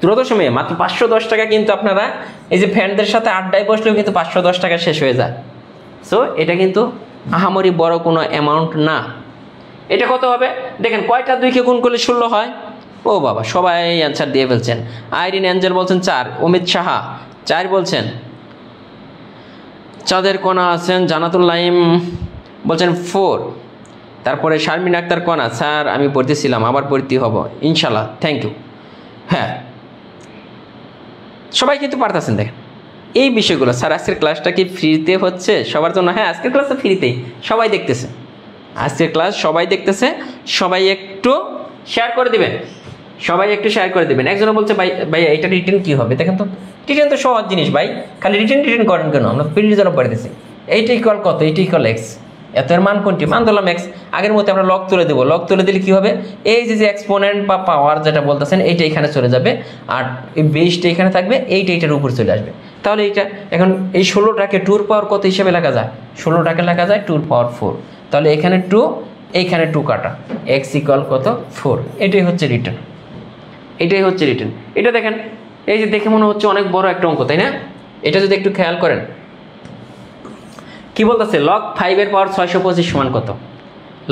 দ্রুত সময়ে মাত্র 510 টাকা কিন্তু আপনারা এই যে ফ্রেন্ডদের সাথে আড্ডায় বসলেও কিন্তু 510 টাকা শেষ হয়ে যায়। সো এটা কিন্তু আহামরি বড় কোনো অ্যামাউন্ট না। এটা কত হবে দেখেন, কয়টা 2কে গুণ করলে 16 হয়? ও বাবা, সবাই অ্যান্সার দিয়ে ফেলছেন। আইরিন অ্যাঞ্জেল বলছেন 4, অমিত সাহা 4 বলছেন, চাঁদের কোনা আছেন জানাতুল লাইম বলছেন 4, তারপরে শারমিন আক্তার কোনা, স্যার আমি পড়তেছিলাম আবার ভর্তি হব ইনশাল্লাহ, থ্যাংক ইউ। হ্যাঁ, সবাই কিন্তু পারতেছেন। দেখেন এই বিষয়গুলো। স্যার আজকের ক্লাসটা কি ফ্রিতে হচ্ছে সবার জন্য? হ্যাঁ, আজকের ক্লাসটা ফ্রিতেই, সবাই দেখতেছে আজকের ক্লাস, সবাই দেখতেছে। সবাই একটু শেয়ার করে দিবেন, সবাই একটু শেয়ার করে দেবেন। একজনে বলছে ভাই এটা রিটেন কি হবে? দেখেন তো, রিটেন তো সহজ জিনিস ভাই, খালি রিটেন করেন কেন? আমরা ফিল্ডের জন্য পড়ে দিচ্ছি। এইটা ইকুয়াল কত? এইটা ইকুয়াল এক্স। এত এর মান কোনটি? মান ধরলাম এক্স। আগের মধ্যে আমরা লগ তুলে দেবো। লগ তুলে দিলে কি হবে? এই যে এক্সপোনেন্ট বা পাওয়ার যেটা বলতেছেন, এইটা এখানে চলে যাবে, আর এই বেসটা এখানে থাকবে, এইটার উপর চলে আসবে। তাহলে এইটা এখন এই 16টাকে 2 এর পাওয়ার কত হিসেবে লেখা যায়? 16টাকে লেখা যায় 2 এর পাওয়ার 4। তাহলে এখানে 2, এইখানে 2 কাটা, এক্স ইকুয়াল কত? 4। এটাই হচ্ছে রিটার্ন, এটাই হচ্ছে রিটার্ন। এটা দেখেন, এই যে দেখে মনে হচ্ছে অনেক বড় একটা অঙ্ক, তাই না? এটা যদি একটু খেয়াল করেন কি বলতেছে, লগ 5 এর পাওয়ার 625 সমান কত?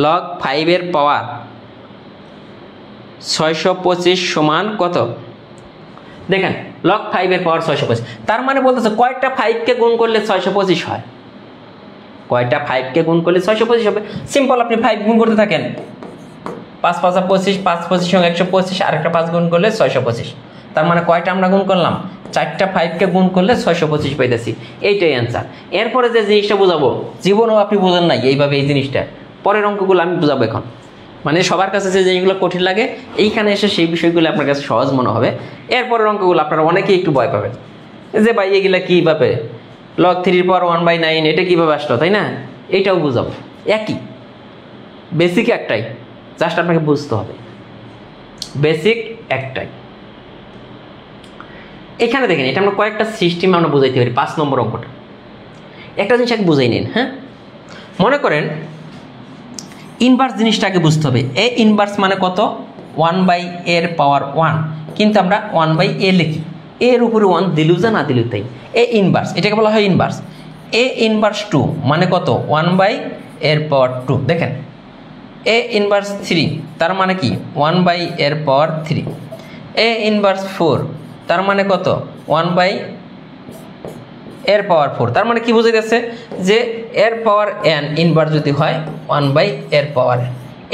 লগ 5 এর পাওয়ার 625 সমান কত? দেখেন লগ 5 এর পাওয়ার 625, তার মানে বলতেছে কয়টা 5কে গুণ করলে 625 হয়? কয়টা 5কে গুণ করলে 625 হবে? সিম্পল, আপনি 5 গুণ করতে থাকেন, 5 5 25, 5 25 সঙ্গে 125, আর একটা 5 গুণ করলে 625। তার মানে কয়টা আমরা গুণ করলাম? 4টা 5কে গুণ করলে 625 পাইতেছি। এইটাই অ্যান্সার। এরপরে যে জিনিসটা বোঝাবো, জীবনেও আপনি বোঝেন নাই এইভাবে এই জিনিসটা, পরের অঙ্কগুলো আমি বোঝাবো এখন। মানে সবার কাছে যে জিনিসগুলো কঠিন লাগে, এইখানে এসে সেই বিষয়গুলো আপনার কাছে সহজ মনে হবে। এরপরের অঙ্কগুলো আপনারা অনেকেই একটু ভয় পাবেন যে ভাই এগুলা কীভাবে, লগ 3/1/9 এটা কীভাবে আসলো, তাই না? এইটাও বোঝাবো। একই বেসিক একটাই, জাস্ট আপনাকে বুঝতে হবে, বেসিক একটাই। এখানে দেখেন, এটা আমরা কয়েকটা সিস্টেম আমরা বুঝাইতে পারি। 5 নম্বর অঙ্কটা একটা জিনিস আগে বুঝাই নিন। হ্যাঁ, মনে করেন ইনভার্স জিনিসটাকে বুঝতে হবে। এ ইনভার্স মানে কত? 1/a⁴ কিন্তু আমরা 1/a লিখি, এর উপরে 1 দিলেও যা না দিলেও তাই। এ ইনভার্স, এটাকে বলা হয় ইনভার্স। এ ইনভার্স 2 মানে কত? 1/a⁴। দেখেন এ ইনভার্স 3 তার মানে কি? 1/a⁴। এ ইনভার্স 4 তার মানে কত? 1/a⁴। তার মানে কি বোঝা গেছে যে এর পাওয়ার n ইনভার্স যদি হয় 1/a⁴n।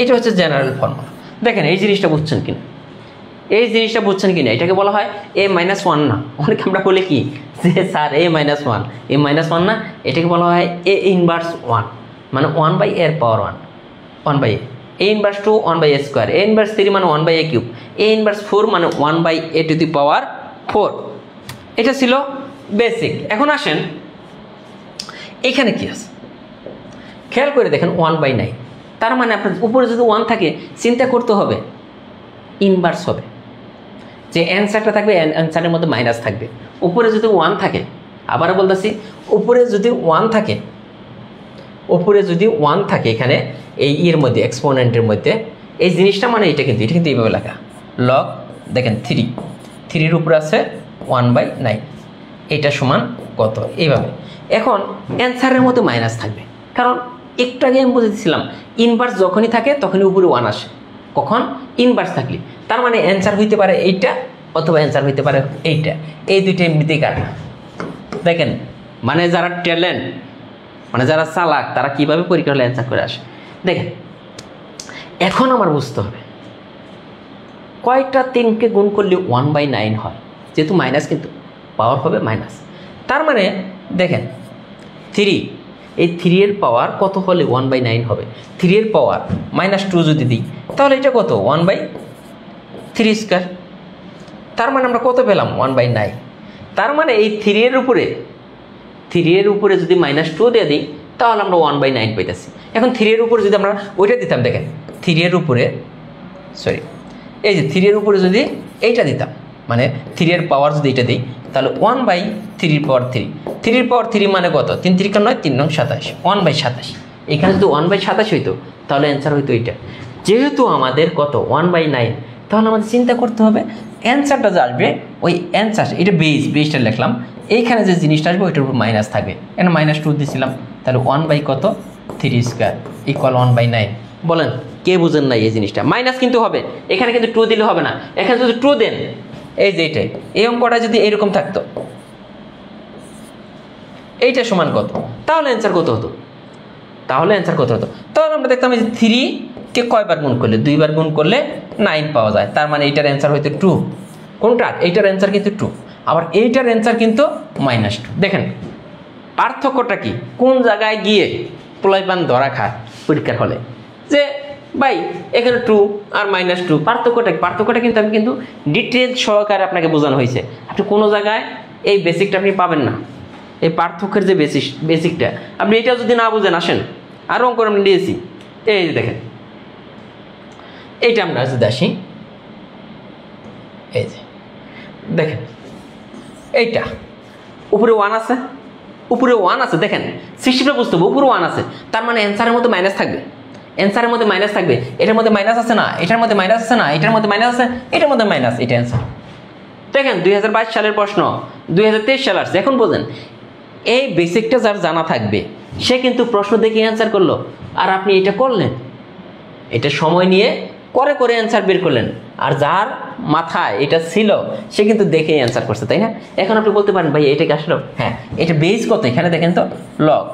এটা হচ্ছে জেনারেল ফর্মুলা। দেখেন এই জিনিসটা বুঝছেন কিনা, এই জিনিসটা বুঝছেন কিনা? এটাকে বলা হয় a-1 না। অনেকে আমরা বলি কি যে স্যার a-1, a-1 না, এটাকে বলা হয় a ইনভার্স 1 মানে 1/a⁴, 1/a। a inverse 2 1/a², a inverse 3 মানে 1/a³, a ইনভার্স 4 মানে 1/a⁴। এটা ছিল বেসিক। এখন আসেন এখানে কি আছে খেয়াল করে দেখেন, 1/9। তার মানে আপনার উপরে যদি 1 থাকে চিন্তা করতে হবে ইনভার্স হবে, যে অ্যান্সারটা থাকবে অ্যান্সারের মধ্যে মাইনাস থাকবে। উপরে যদি 1 থাকে, আবারও বলতেছি, উপরে যদি 1 থাকে, উপরে যদি 1 থাকে এখানে এই এর মধ্যে এক্সপোনেন্টের মধ্যে, এই জিনিসটা মানে এটা কিন্তু এইভাবে লেখা লগ। দেখেন 3-এর উপরে আছে 1/9, এটা সমান কত? এইভাবে। এখন অ্যান্সারের মধ্যে মাইনাস থাকবে, কারণ একটু আগে আমি বুঝেছিলাম ইনভার্স যখনই থাকে তখনই উপরে 1 আসে। কখন? ইনভার্স থাকলে। তার মানে অ্যান্সার হইতে পারে এইটা অথবা অ্যান্সার হইতে পারে এইটা, এই দুইটা এমনিতেই কাটা। দেখেন মানে যারা ট্যালেন্ট, মানে যারা চালাক, তারা কিভাবে পরীক্ষা হলে অ্যান্সার করে আসে। দেখেন এখন আমার বুঝতে হবে কয়টা 3কে গুণ করলে 1/9 হয়, যেহেতু মাইনাস কিন্তু পাওয়ার হবে মাইনাস। তার মানে দেখেন 3, এই 3-এর পাওয়ার কত হলে 1/9 হবে? 3-এর পাওয়ার -2 যদি দিই তাহলে এটা কত? 1/3²। তার মানে আমরা কত পেলাম? 1/9। তার মানে এই 3-এর উপরে যদি -2 দিয়ে দিই তাহলে আমরা 1/9 পাইতেছি। এখন 3-এর উপরে যদি আমরা ওইটা দিতাম, দেখেন 3-এর উপরে এই যে 3-এর উপরে যদি এইটা দিতাম, মানে 3-এর পাওয়ার যদি এটা দিই তাহলে 1/3⁴। 3-এর পাওয়ার 3 মানে কত? 3 3 9, 3 9 27, 1/27। এখানে যদি 1/27 হইতো তাহলে অ্যান্সার হইতো এইটা। যেহেতু আমাদের কত? 1/9, তাহলে আমাদের চিন্তা করতে হবে অ্যান্সারটা যে আসবে ওই অ্যান্সার, এটা বেসটা লিখলাম, এইখানে যে জিনিসটা আসবে ওইটার উপর মাইনাস থাকবে। এখানে -2 দিয়েছিলাম, তাহলে 1/3² = 1/9। বলেন কে বুঝেন না এই জিনিসটা? মাইনাস কিন্তু হবে, এখানে কিন্তু 2 দিলে হবে না। এখানে যদি 2 দেন, এই যে এটাই, এই অঙ্কটা যদি এরকম থাকতো, এইটা সমান কত, তাহলে অ্যান্সার কত হতো? তাহলে আমরা দেখতাম এই যে 3-কে কয়বার গুণ করলে? 2 বার গুণ করলে 9 পাওয়া যায়। তার মানে এইটার অ্যান্সার হয়তো 2। কোনটার? এইটার অ্যান্সার কিন্তু 2, আবার এইটার অ্যান্সার কিন্তু -2। দেখেন পার্থক্যটা কি? কোন জায়গায় গিয়ে পোলাইপান ধরা খায় পরীক্ষার হলে যে ভাই এখানে 2 আর -2 পার্থক্যটা কিন্তু আমি কিন্তু ডিটেইলস সহকারে আপনাকে বোঝানো হয়েছে। আপনি কোনো জায়গায় এই বেসিকটা আপনি পাবেন না, এই পার্থক্যের যে বেসিকটা আপনি এটা যদি না বুঝেন, আসেন আরও অঙ্ক আমরা নিয়েছি। এই যে দেখেন এইটা আমরা যদি আসি, এই যে দেখেন এইটা উপরে 1 আছে, দেখেন সিস্টেমটা বুঝতে হবে। উপরে 1 আছে, তার মানে অ্যান্সারের মধ্যে মাইনাস থাকবে, এটার মধ্যে মাইনাস আছে না, এটার মধ্যে মাইনাস আছে না, এটার মধ্যে মাইনাস আছে, এটার মধ্যে মাইনাস, এটা অ্যান্সার। দেখেন 2022 সালের প্রশ্ন 2023 সাল আসছে। এখন বোঝেন এই বেসিকটা যার জানা থাকবে সে কিন্তু প্রশ্ন দেখে অ্যান্সার করলো, আর আপনি এটা করলেন, এটা সময় নিয়ে করে অ্যান্সার বের করলেন, আর যার মাথায় এটা ছিল সে কিন্তু দেখে অ্যান্সার করছে, তাই না? এখন আপনি বলতে পারেন ভাই এটা কি আসলে? হ্যাঁ, এটা বেস কত? এখানে দেখেন তো লগ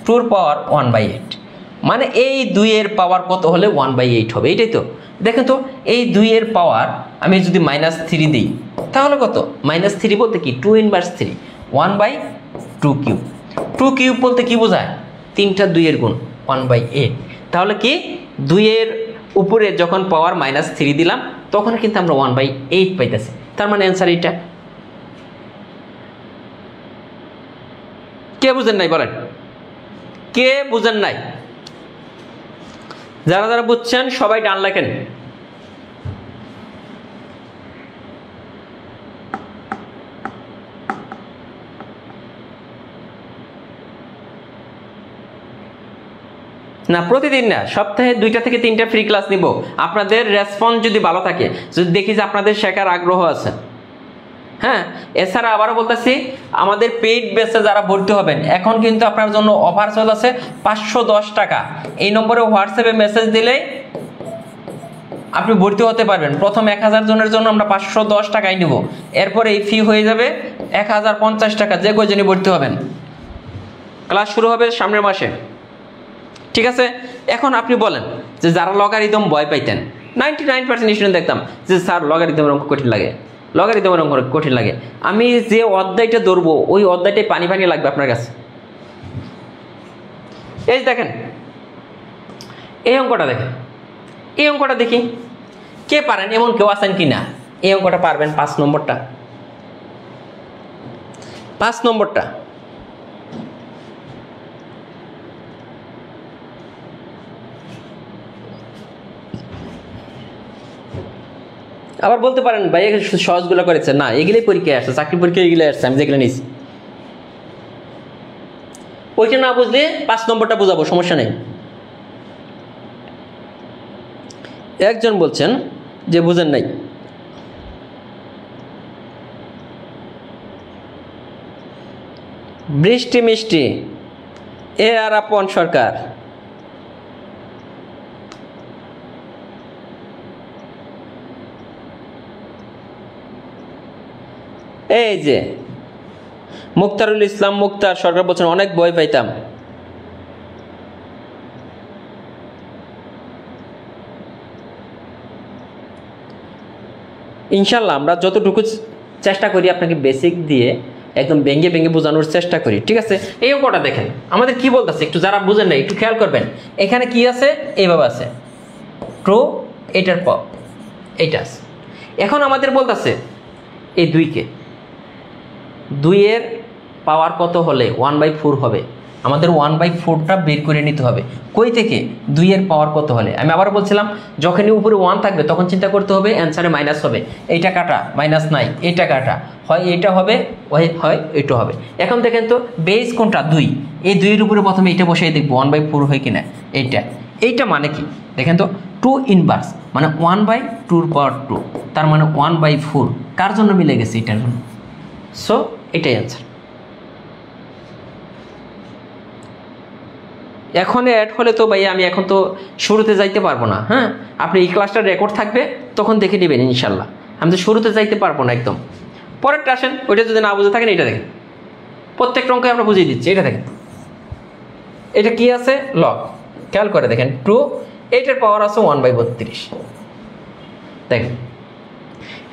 2-র পাওয়ার 1/8, মানে এই 2-এর পাওয়ার কত হলে 1/8 হবে? এটাই তো। দেখেন তো এই 2-এর পাওয়ার আমি যদি -3 দিই তাহলে কত? -3 বলতে কি? 2 ইনভার্স 3, 1/2³ 2³ বলতে কি বোঝায়? 3টা 2-এর গুণ, 1/8। তাহলে কি 2-এর উপরে যখন পাওয়ার -3 দিলাম তখন কিন্তু আমরা 1/8 পাইতেছি। তার মানে অ্যান্সার এইটা। কে বুঝেন নাই? বলেন কে বুঝেন নাই? যারা বুঝছেন সবাই ডান লেখেন। না, প্রতিদিন না, সপ্তাহে 2টা থেকে 3টা ফ্রি ক্লাস নিব। আপনাদের রেসপন্স যদি ভালো থাকে, যদি দেখি যে আপনাদের শেখার আগ্রহ আছে। হ্যাঁ, এছাড়া আবারও বলতেছি, আমাদের পেইড বেসে যারা ভর্তি হবেন, এখন কিন্তু আপনার জন্য অফার চলছে 510 টাকা। এই নম্বরে হোয়াটসঅ্যাপে মেসেজ দিলেই আপনি ভর্তি হতে পারবেন। প্রথম 1000 জনের জন্য আমরা 510 টাকাই নিব, এরপরে এই ফি হয়ে যাবে 1050 টাকা। যে কয়জনই ভর্তি হবেন, ক্লাস শুরু হবে সামনের মাসে, ঠিক আছে? এখন আপনি বলেন যে যারা লগারিদম ভয় পাইতেন, 99% স্টুডেন্ট দেখতাম যে স্যার লগারিদমের অঙ্ক কঠিন লাগে, লগারিদমের অঙ্ক কঠিন লাগে। আমি যে অধ্যায়টা ধরবো ওই অধ্যায়টাই পানি পানি লাগবে আপনার কাছে। এই দেখেন, এই অঙ্কটা দেখেন, এই অঙ্কটা দেখি কে পারেন, এমন কেউ আছেন কি না? এই অঙ্কটা পারবেন, 5 নম্বরটা, 5 নম্বরটা। আবার বলতে পারেন ভাই সহজগুলো করেছে, না এগুলোই পরীক্ষায় আসছে, চাকরি পরীক্ষা এগুলো আসছে, আমি যেগুলো নিয়েছি। ওইটা না বুঝলে 5 নম্বরটা বোঝাবো, সমস্যা নেই। একজন বলছেন যে বুঝেন নাই। বৃষ্টি মিষ্টি এ আর আপন সরকার, এই যে মুক্তারুল ইসলাম মুক্তার সরকার বলছেন অনেক ভয় পাইতাম। ইনশাল্লাহ আমরা যতটুকু চেষ্টা করি আপনাকে বেসিক দিয়ে একদম ভেঙে ভেঙে বোঝানোর চেষ্টা করি, ঠিক আছে? এই অঙ্কটা দেখেন আমাদের কি বলতেছে, একটু যারা বুঝেন না একটু খেয়াল করবেন। এখানে কি আছে, এইভাবে আছে ট্রু, এটার পর এইটা আছে। এখন আমাদের বলতেছে এই 2 এর পাওয়ার কত হলে 1/4 হবে। আমাদের 1/4টা বের করে নিতে হবে। কই থেকে? 2 এর পাওয়ার কত হলে। আমি আবার বলছিলাম যখনই উপরে 1 থাকবে তখন চিন্তা করতে হবে অ্যান্সারে মাইনাস হবে, এইটা কাটা, মাইনাস নাই, এইটা কাটা, হয় এইটা হবে, হয় এইটা হবে। এখন দেখেন তো বেস কোনটা? 2। এই 2 এর উপরে প্রথমে এইটা বসিয়ে দেখবো 1/4 হয় কিনা। এইটা মানে কি দেখেন তো, 2 ইনভার্স মানে 1/2 পাওয়ার 2, তার মানে 1/4 কার জন্য মিলে গেছে? এটার জন্য। সো এটাই অ্যান্সার। এখন অ্যাড হলে তো ভাই আমি এখন তো শুরুতে যাইতে পারবো না। হ্যাঁ, আপনি এই ক্লাসটা রেকর্ড থাকবে তখন দেখে নেবেন ইনশাল্লাহ। আমি তো শুরুতে যাইতে পারবো না একদম। পরেরটা আসেন, ওইটা যদি না বুঝে থাকেন এটা দেখেন, প্রত্যেকটা অঙ্কে আমরা বুঝিয়ে দিচ্ছি। এটা দেখেন, এটা কি আছে? লগ। খেয়াল করে দেখেন, 2, এইটার পাওয়ার আছে 1/32। দেখেন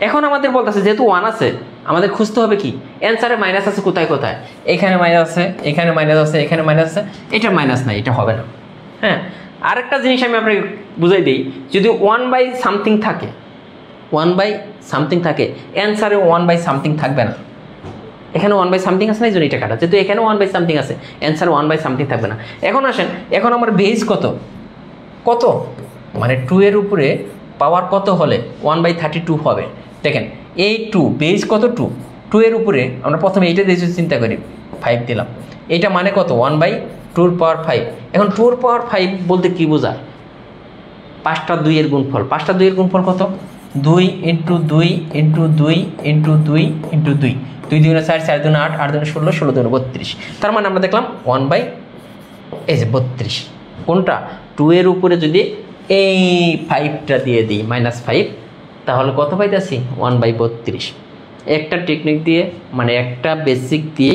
এখন আমাদের বলতেছে যেহেতু 1 আছে আমাদের খুঁজতে হবে কি অ্যান্সারে মাইনাস আছে কোথায় কোথায়। এখানে মাইনাস আছে, এখানে মাইনাস আছে, এখানে মাইনাস আছে, এটা মাইনাস নাই, এটা হবে না। হ্যাঁ, আরেকটা জিনিস আমি আপনাকে বুঝাই দিই, যদি 1/something থাকে, 1/something থাকে, অ্যান্সারে 1/something থাকবে না। এখানে 1/something আছে না, এই জন্য এটা কাটা। যেহেতু এখানে 1/something আছে, অ্যান্সার 1/something থাকবে না। এখন আসেন, এখন আমার বেস কত কত মানে 2 এর উপরে পাওয়ার কত হলে 1/32 হবে। দেখেন এই 2 বেস কত? 2 এর উপরে আমরা প্রথমে এইটা দিয়ে চিন্তা করি, 5 দিলাম। এইটা মানে কত? 1/2 পাওয়ার 5। এখন 2 পাওয়ার 5 বলতে কি বোঝায়? 5টা 2 এর গুণফল। 5টা 2 এর গুণফল কত? 2 × 2 × 2 × 2 × 2 2 2 4 4 2 8 8 2 16 16 2 32। তার মানে আমরা দেখলাম 1/32। কোনটা? 2 এর উপরে যদি এই 5টা দিয়ে দিই -5, তাহলে কত পাইতেছি? 1/32। একটা টেকনিক দিয়ে মানে একটা বেসিক দিয়ে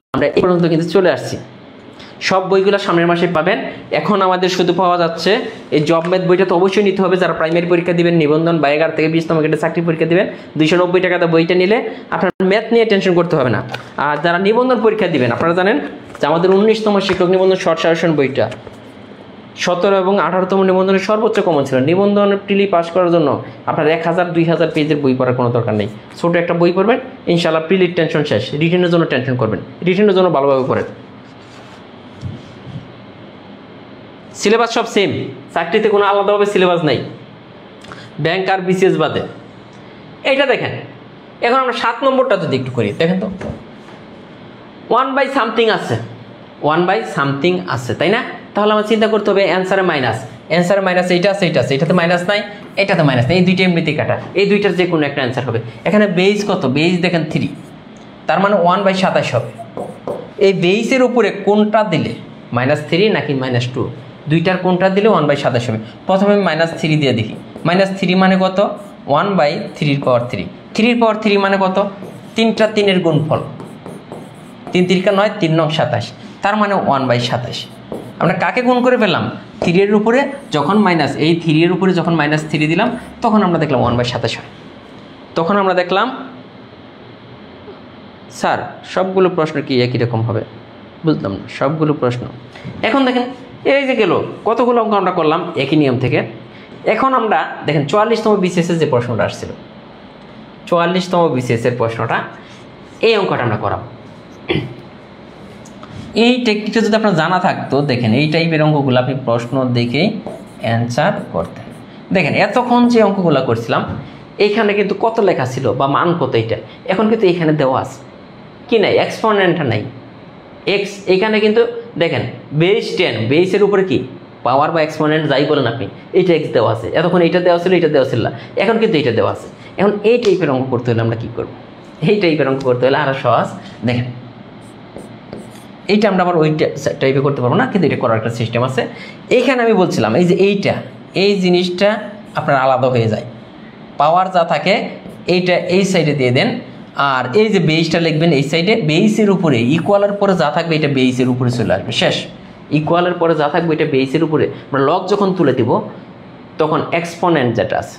আমরা এই পর্যন্ত কিন্তু চলে আসছি। সব বইগুলো সামনের মাসে পাবেন। এখন আমাদের শুধু পাওয়া যাচ্ছে এই জব ম্যাথ বইটা, তো অবশ্যই নিতে হবে। যারা প্রাইমারি পরীক্ষা দিবেন, নিবন্ধন বা 11 থেকে 20তম গ্রেডে চাকরি পরীক্ষা দিবেন, 290 টাকাতে বইটা নিলে আপনার ম্যাথ নিয়ে টেনশন করতে হবে না। আর যারা নিবন্ধন পরীক্ষা দিবেন, আপনারা জানেন যে আমাদের 19তম শিক্ষক নিবন্ধন শর্ট সাজেশন বইটা 17 এবং 18তম নিবন্ধনের সর্বোচ্চ কমন ছিল। নিবন্ধন প্রিলি পাস করার জন্য আপনার 1000-2000 পেজের বই পড়ার কোনো দরকার নেই। ছোটো একটা বই পড়বেন, ইনশাআল্লাহ প্রিলির টেনশন শেষ। রিটেনের জন্য টেনশন করবেন, রিটেনের জন্য ভালোভাবে পড়েন। সিলেবাস সব সেম, চাকরিতে কোনো আলাদাভাবে সিলেবাস নাই, ব্যাংক আর বিসিএস বাদে। এইটা দেখেন, এখন আমরা 7 নম্বরটা যদি একটু করি, দেখেন তো 1/something আছে, 1/something আছে, তাই না? তাহলে আমার চিন্তা করতে হবে অ্যান্সারে মাইনাস, অ্যান্সারে মাইনাস এইটা আছে, এইটা আছে, এটাতে মাইনাস নাই, এটাতে মাইনাস নাই, এই দুইটা এমনিতেই কাটা, এই দুইটার যে কোনো একটা অ্যান্সার হবে। এখানে বেস কত, বেস দেখেন 3, তার মানে 1/27 হবে। এই বেসের উপরে কোনটা দিলে -3 নাকি -2, দুইটার কোনটা দিলে 1/27 হবে। প্রথমে -3 দিয়ে দেখি, -3 মানে কত, 1/3 3 পাওয়ার 3 মানে কত, 3টা 3-এর গুণফল, 3 3 9, 3 9 27, তার মানে 1/27। আমরা কাকে গুণ করে পেলাম, 3 এর উপরে যখন মাইনাস, এই 3 এর উপরে যখন -3 দিলাম তখন আমরা দেখলাম 1/27 হয়। তখন আমরা দেখলাম স্যার সবগুলো প্রশ্ন কি একই রকম হবে, বুঝলাম না সবগুলো প্রশ্ন। এখন দেখেন এই যে গেল কতগুলো অঙ্ক আমরা করলাম একই নিয়ম থেকে। এখন আমরা দেখেন 44তম বিসিএসের যে প্রশ্নটা আসছিল, 44তম বিসিএসের প্রশ্নটা, এই অঙ্কটা আমরা করাবো। এই টেকনিকটা যদি আপনার জানা থাকতো, দেখেন এই টাইপের অঙ্কগুলো আপনি প্রশ্ন দেখেই অ্যান্সার করতেন। দেখেন এতক্ষণ যে অঙ্কগুলো করছিলাম এইখানে কিন্তু কত লেখা ছিল বা মান কত, এইটা এখন কিন্তু এইখানে দেওয়া আছে কি নাই, এক্সপোনেন্টটা নাই, এক্স এখানে কিন্তু দেখেন বেস 10, বেসের উপরে কি পাওয়ার বা এক্সপোনেন্ট যাই বলেন আপনি, এইটা এক্স দেওয়া আছে, এতক্ষণ এইটা দেওয়া ছিল, এইটা দেওয়া ছিল না, এখন কিন্তু এইটা দেওয়া আছে। এখন এই টাইপের অঙ্ক করতে হলে আমরা কী করবো, এই টাইপের অঙ্ক করতে হলে আরও সহজ। দেখেন এইটা আমরা আবার ওই টাইপে করতে পারবো না, কিন্তু এটা করার একটা সিস্টেম আছে। এইখানে আমি বলছিলাম এই যে এইটা, এই জিনিসটা আপনার আলাদা হয়ে যায়, পাওয়ার যা থাকে এইটা এই সাইডে দিয়ে দেন, আর এই যে বেসটা লিখবেন এই সাইডে, বেসের উপরে ইকুয়ালের পরে যা থাকবে এটা বেসের উপরে চলে আসবে, শেষ। ইকুয়ালের পরে যা থাকবে এটা বেসের উপরে, আমরা লগ যখন তুলে দিব তখন এক্সপোনেন্ট যেটা আছে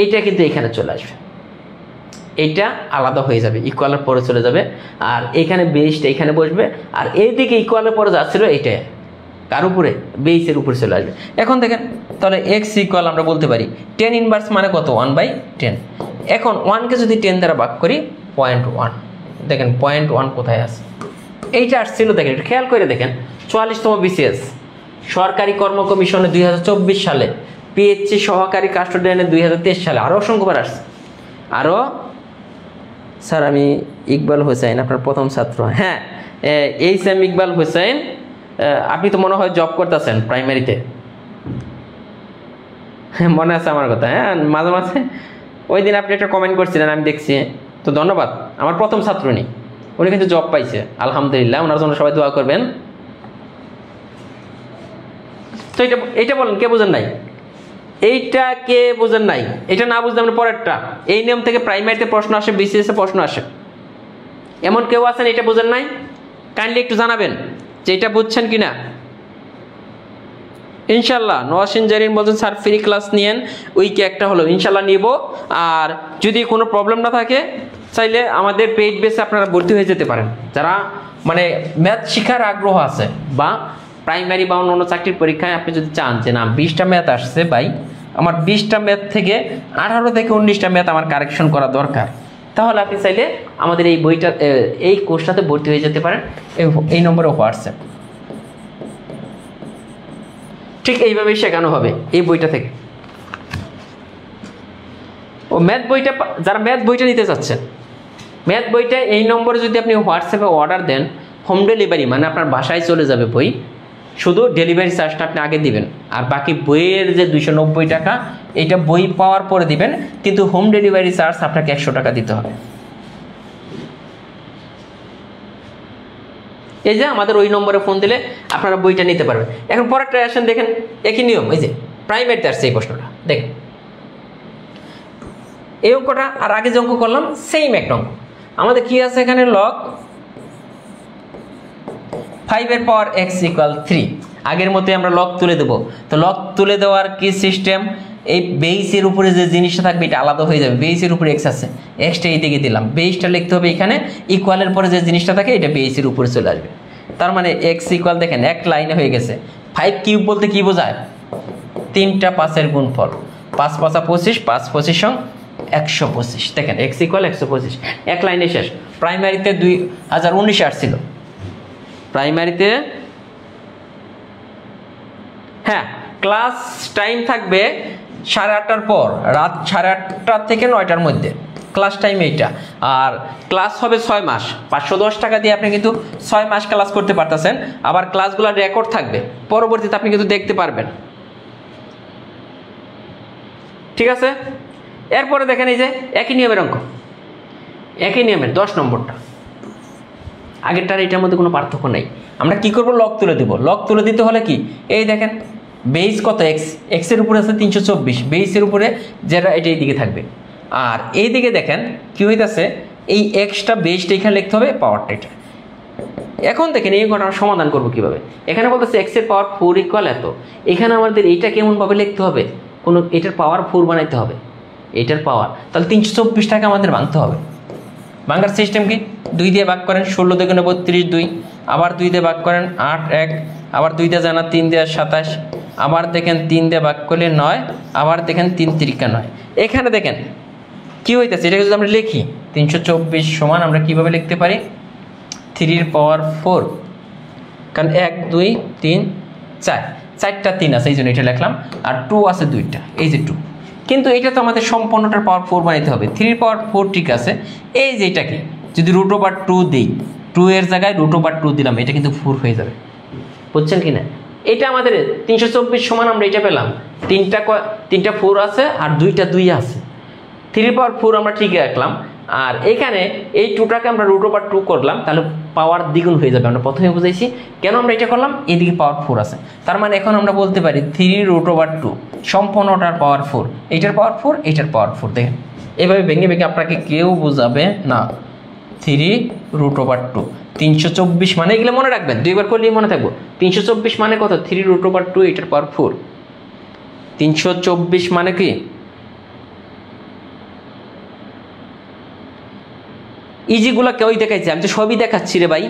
এইটা কিন্তু এখানে চলে আসবে, এইটা আলাদা হয়ে যাবে, ইকুয়ালের পরে চলে যাবে, আর এইখানে বেসটা এখানে বসবে, আর এইদিকে ইকুয়ালের পরে যাচ্ছিল এইটা কার উপরে, বেসের উপরে চলে আসবে। এখন দেখেন তাহলে এক্স ইকুয়াল আমরা বলতে পারি 10 ইনভার্স মানে কত, 1/10। এখন 1কে যদি 10 দ্বারা ভাগ করি 0.1, দেখেন 0.1 কোথায় আছে, এইটা আসছিল। দেখেন একটু খেয়াল করে দেখেন 44তম বিসিএস সরকারি কর্ম কমিশনে 2024 সালে, পিএইচসি সহকারী কাস্টোডিয়ানে 2023 সালে, আরও অসংখ্যবার আসছে। আরও স্যার আমি ইকবাল হোসেন আপনার প্রথম ছাত্র, হ্যাঁ এই সেম ইকবাল হোসেন, আপনি তো মনে হয় জব করতেছেন প্রাইমারিতে, মনে আছে আমার কথা, হ্যাঁ মাঝে মাঝে ওই দিন আপনি একটা কমেন্ট করছিলেন আমি দেখছি, তো ধন্যবাদ। আমার প্রথম ছাত্র উনি কিন্তু জব পাইছে আলহামদুলিল্লাহ, ওনার জন্য সবাই দোয়া করবেন। তো এইটা বলেন কে বোঝেন নাই, এইটা কে বোঝেন নাই, এটা না বুঝলে আমরা পরেরটা, এই নিয়ম থেকে প্রাইমারিতে প্রশ্ন আসে, বিসিএসে প্রশ্ন আসে, এমন কেউ আছেন এটা বোঝেন নাই, কাইন্ডলি একটু জানাবেন যে এটা বুঝছেন কিনা। ইনশাল্লাহ নওয়াসিন জারিন বলছেন স্যার ফ্রি ক্লাস নিয়েন, উইকে একটা হলো, ইনশাল্লাহ নিব। আর যদি কোনো প্রবলেম না থাকে চাইলে আমাদের পেইড বেসে আপনারা ভর্তি হয়ে যেতে পারেন, যারা মানে ম্যাথ শেখার আগ্রহ আছে বা প্রাইমারি বা অন্য চাকরির পরীক্ষায় আপনি যদি চান যে না 20টা ম্যাথ আসছে ভাই, আমার 20টা ম্যাথ থেকে 18 থেকে 19টা ম্যাথ আমার কারেকশন করা দরকার, তাহলে আপনি চাইলে আমাদের এই বইটা, এই কোর্সটাতে ভর্তি হয়ে যেতে পারেন। এই নম্বরে হোয়াটসঅ্যাপ, ঠিক এইভাবেই শেখানো হবে এই বইটা থেকে। ও ম্যাথ বইটা, যারা ম্যাথ বইটা নিতে চাচ্ছেন, ম্যাথ বইটা এই নম্বরে যদি আপনি হোয়াটসঅ্যাপে অর্ডার দেন, হোম ডেলিভারি মানে আপনার বাসায় চলে যাবে বই, শুধু ডেলিভারি চার্জটা আপনি আগে দিবেন, আর বাকি বইয়ের যে 290 টাকা এইটা বই পাওয়ার পরে দিবেন, কিন্তু হোম ডেলিভারি চার্জ আপনাকে 100 টাকা দিতে হবে। এই যে আমাদের ওই নম্বরে ফোন দিলে আপনারা বইটা নিতে পারবেন। এখন পরেরটা আসেন, দেখেন একই নিয়ম, এই যে প্রাইমারিতে আসছে এই প্রশ্নটা, দেখেন এই অঙ্কটা আর আগে যে অঙ্ক করলাম সেম একটা অঙ্ক। আমাদের কি আছে এখানে, লগ 5 এর পাওয়ার x = 3, আগের মতোই আমরা লগ তুলে দেবো। তো লগ তুলে দেওয়ার কি সিস্টেম, এই বেসের উপরে যে জিনিসটা থাকবে এটা আলাদা হয়ে যাবে, বেসের উপরে x আছে, xটা এই দিকে দিলাম, বেসটা লিখতে হবে এখানে, ইকুয়ালের পরে যে জিনিসটা থাকে এটা বেসের উপরে চলে আসবে, তার মানে x = দেখেন এক লাইনে হয়ে গেছে। 5 কিউব বলতে কি বোঝায়, 3টা 5-এর গুণফল, 5 5 25, 5 25 125, দেখেন x = 125, এক লাইনে শেষ। প্রাইমারিতে 2019 আসছিল, প্রাইমারিতে হ্যাঁ ক্লাস টাইম থাকবে 8:30টার পর, রাত 8:30 থেকে 9টার মধ্যে ক্লাস টাইম এইটা। আর ক্লাস হবে 6 মাস। 510 টাকা দিয়ে আপনি কিন্তু 6 মাস ক্লাস করতে পারতেছেন। আবার ক্লাসগুলো রেকর্ড থাকবে, পরবর্তীতে আপনি কিন্তু দেখতে পারবেন। ঠিক আছে, এরপরে দেখেন এই যে একই নিয়মের অঙ্ক, একই নিয়মের 10 নম্বরটা, আগেরটার এটার মধ্যে কোনো পার্থক্য নেই। আমরা কি করব, লগ তুলে দেব। লগ তুলে দিতে হলে কি, এই দেখেন বেস কত, এক্স এর উপরে আছে 324, বেসের উপরে যেটা এটা এইদিকে থাকবে। আর এই দিকে দেখেন কি হইতাছে, এই এক্সটা বেসটা এখানে লিখতে হবে, পাওয়ারটা এটা। এখন দেখেন এই ঘটনার সমাধান করব কিভাবে। এখানে বলতেছে এক্স এর পাওয়ার 4 ইকুয়াল এত, এখানে আমাদের এইটা কেমনভাবে লিখতে হবে, কোনো এটার পাওয়ার 4 বানাইতে হবে, এটার পাওয়ার, তাহলে 324 টাকা আমাদের ভাঙতে হবে। ভাঙার সিস্টেম কি, 2 দিয়ে ভাগ করেন, 16 দুগুণে 32, 2, আবার 2 দিয়ে ভাগ করেন 8, 1, আবার 2 দিয়ে জানা, 3 দিয়ে 27, আবার দেখেন 3 দিয়ে ভাগ করলে 9, আবার দেখেন 3 তিরিকা 9। এখানে দেখেন কি হইতেছে, এটা যদি আমরা লিখি 324 সমান আমরা কিভাবে লিখতে পারি, 3 এর পাওয়ার 4, কারণ 1 2 3 4, 4টা 3 আছে এই জন্য এটা লিখলাম, আর 2 আছে 2টা, এই যে 2। কিন্তু এটা তো আমাদের সম্পূর্ণটার পাওয়ার 4 বানাইতে হবে। 3 এর পাওয়ার 4 ঠিক আছে, এই যে এটাকে যদি √2 দিই, 2 এর জায়গায় √2 দিলাম, এটা কিন্তু 4 হয়ে যাবে, বুঝছেন কি না? এটা আমাদের 324 সমান আমরা এটা পেলাম, তিনটা 4 আছে আর 2টা 2 আছে, 3 এর পাওয়ার 4 আমরা ঠিক রাখলাম। আর এখানে এই 2টাকে আমরা √2 করলাম, তাহলে পাওয়ার দ্বিগুণ হয়ে যাবে। আমরা প্রথমে বুঝাইছি কেন আমরা এটা করলাম, এদিকে পাওয়ার 4 আছে, তার মানে এখন আমরা বলতে পারি 3√2 সম্পূর্ণটার পাওয়ার 4, এইটার পাওয়ার 4, এইটার পাওয়ার 4। দেখেন এভাবে ভেঙে ভেঙে আপনাকে কেউ বোঝাবে না। 3√2 324 মানে, এগুলো মনে রাখবেন, 2বার করলেই মনে থাকবো। 324 মানে কত, 3√2, এটার পাওয়ার 4। 324 মানে কি, ইজিগুলা কেউই দেখাইছে, আমি তো সবই দেখাচ্ছি রে ভাই।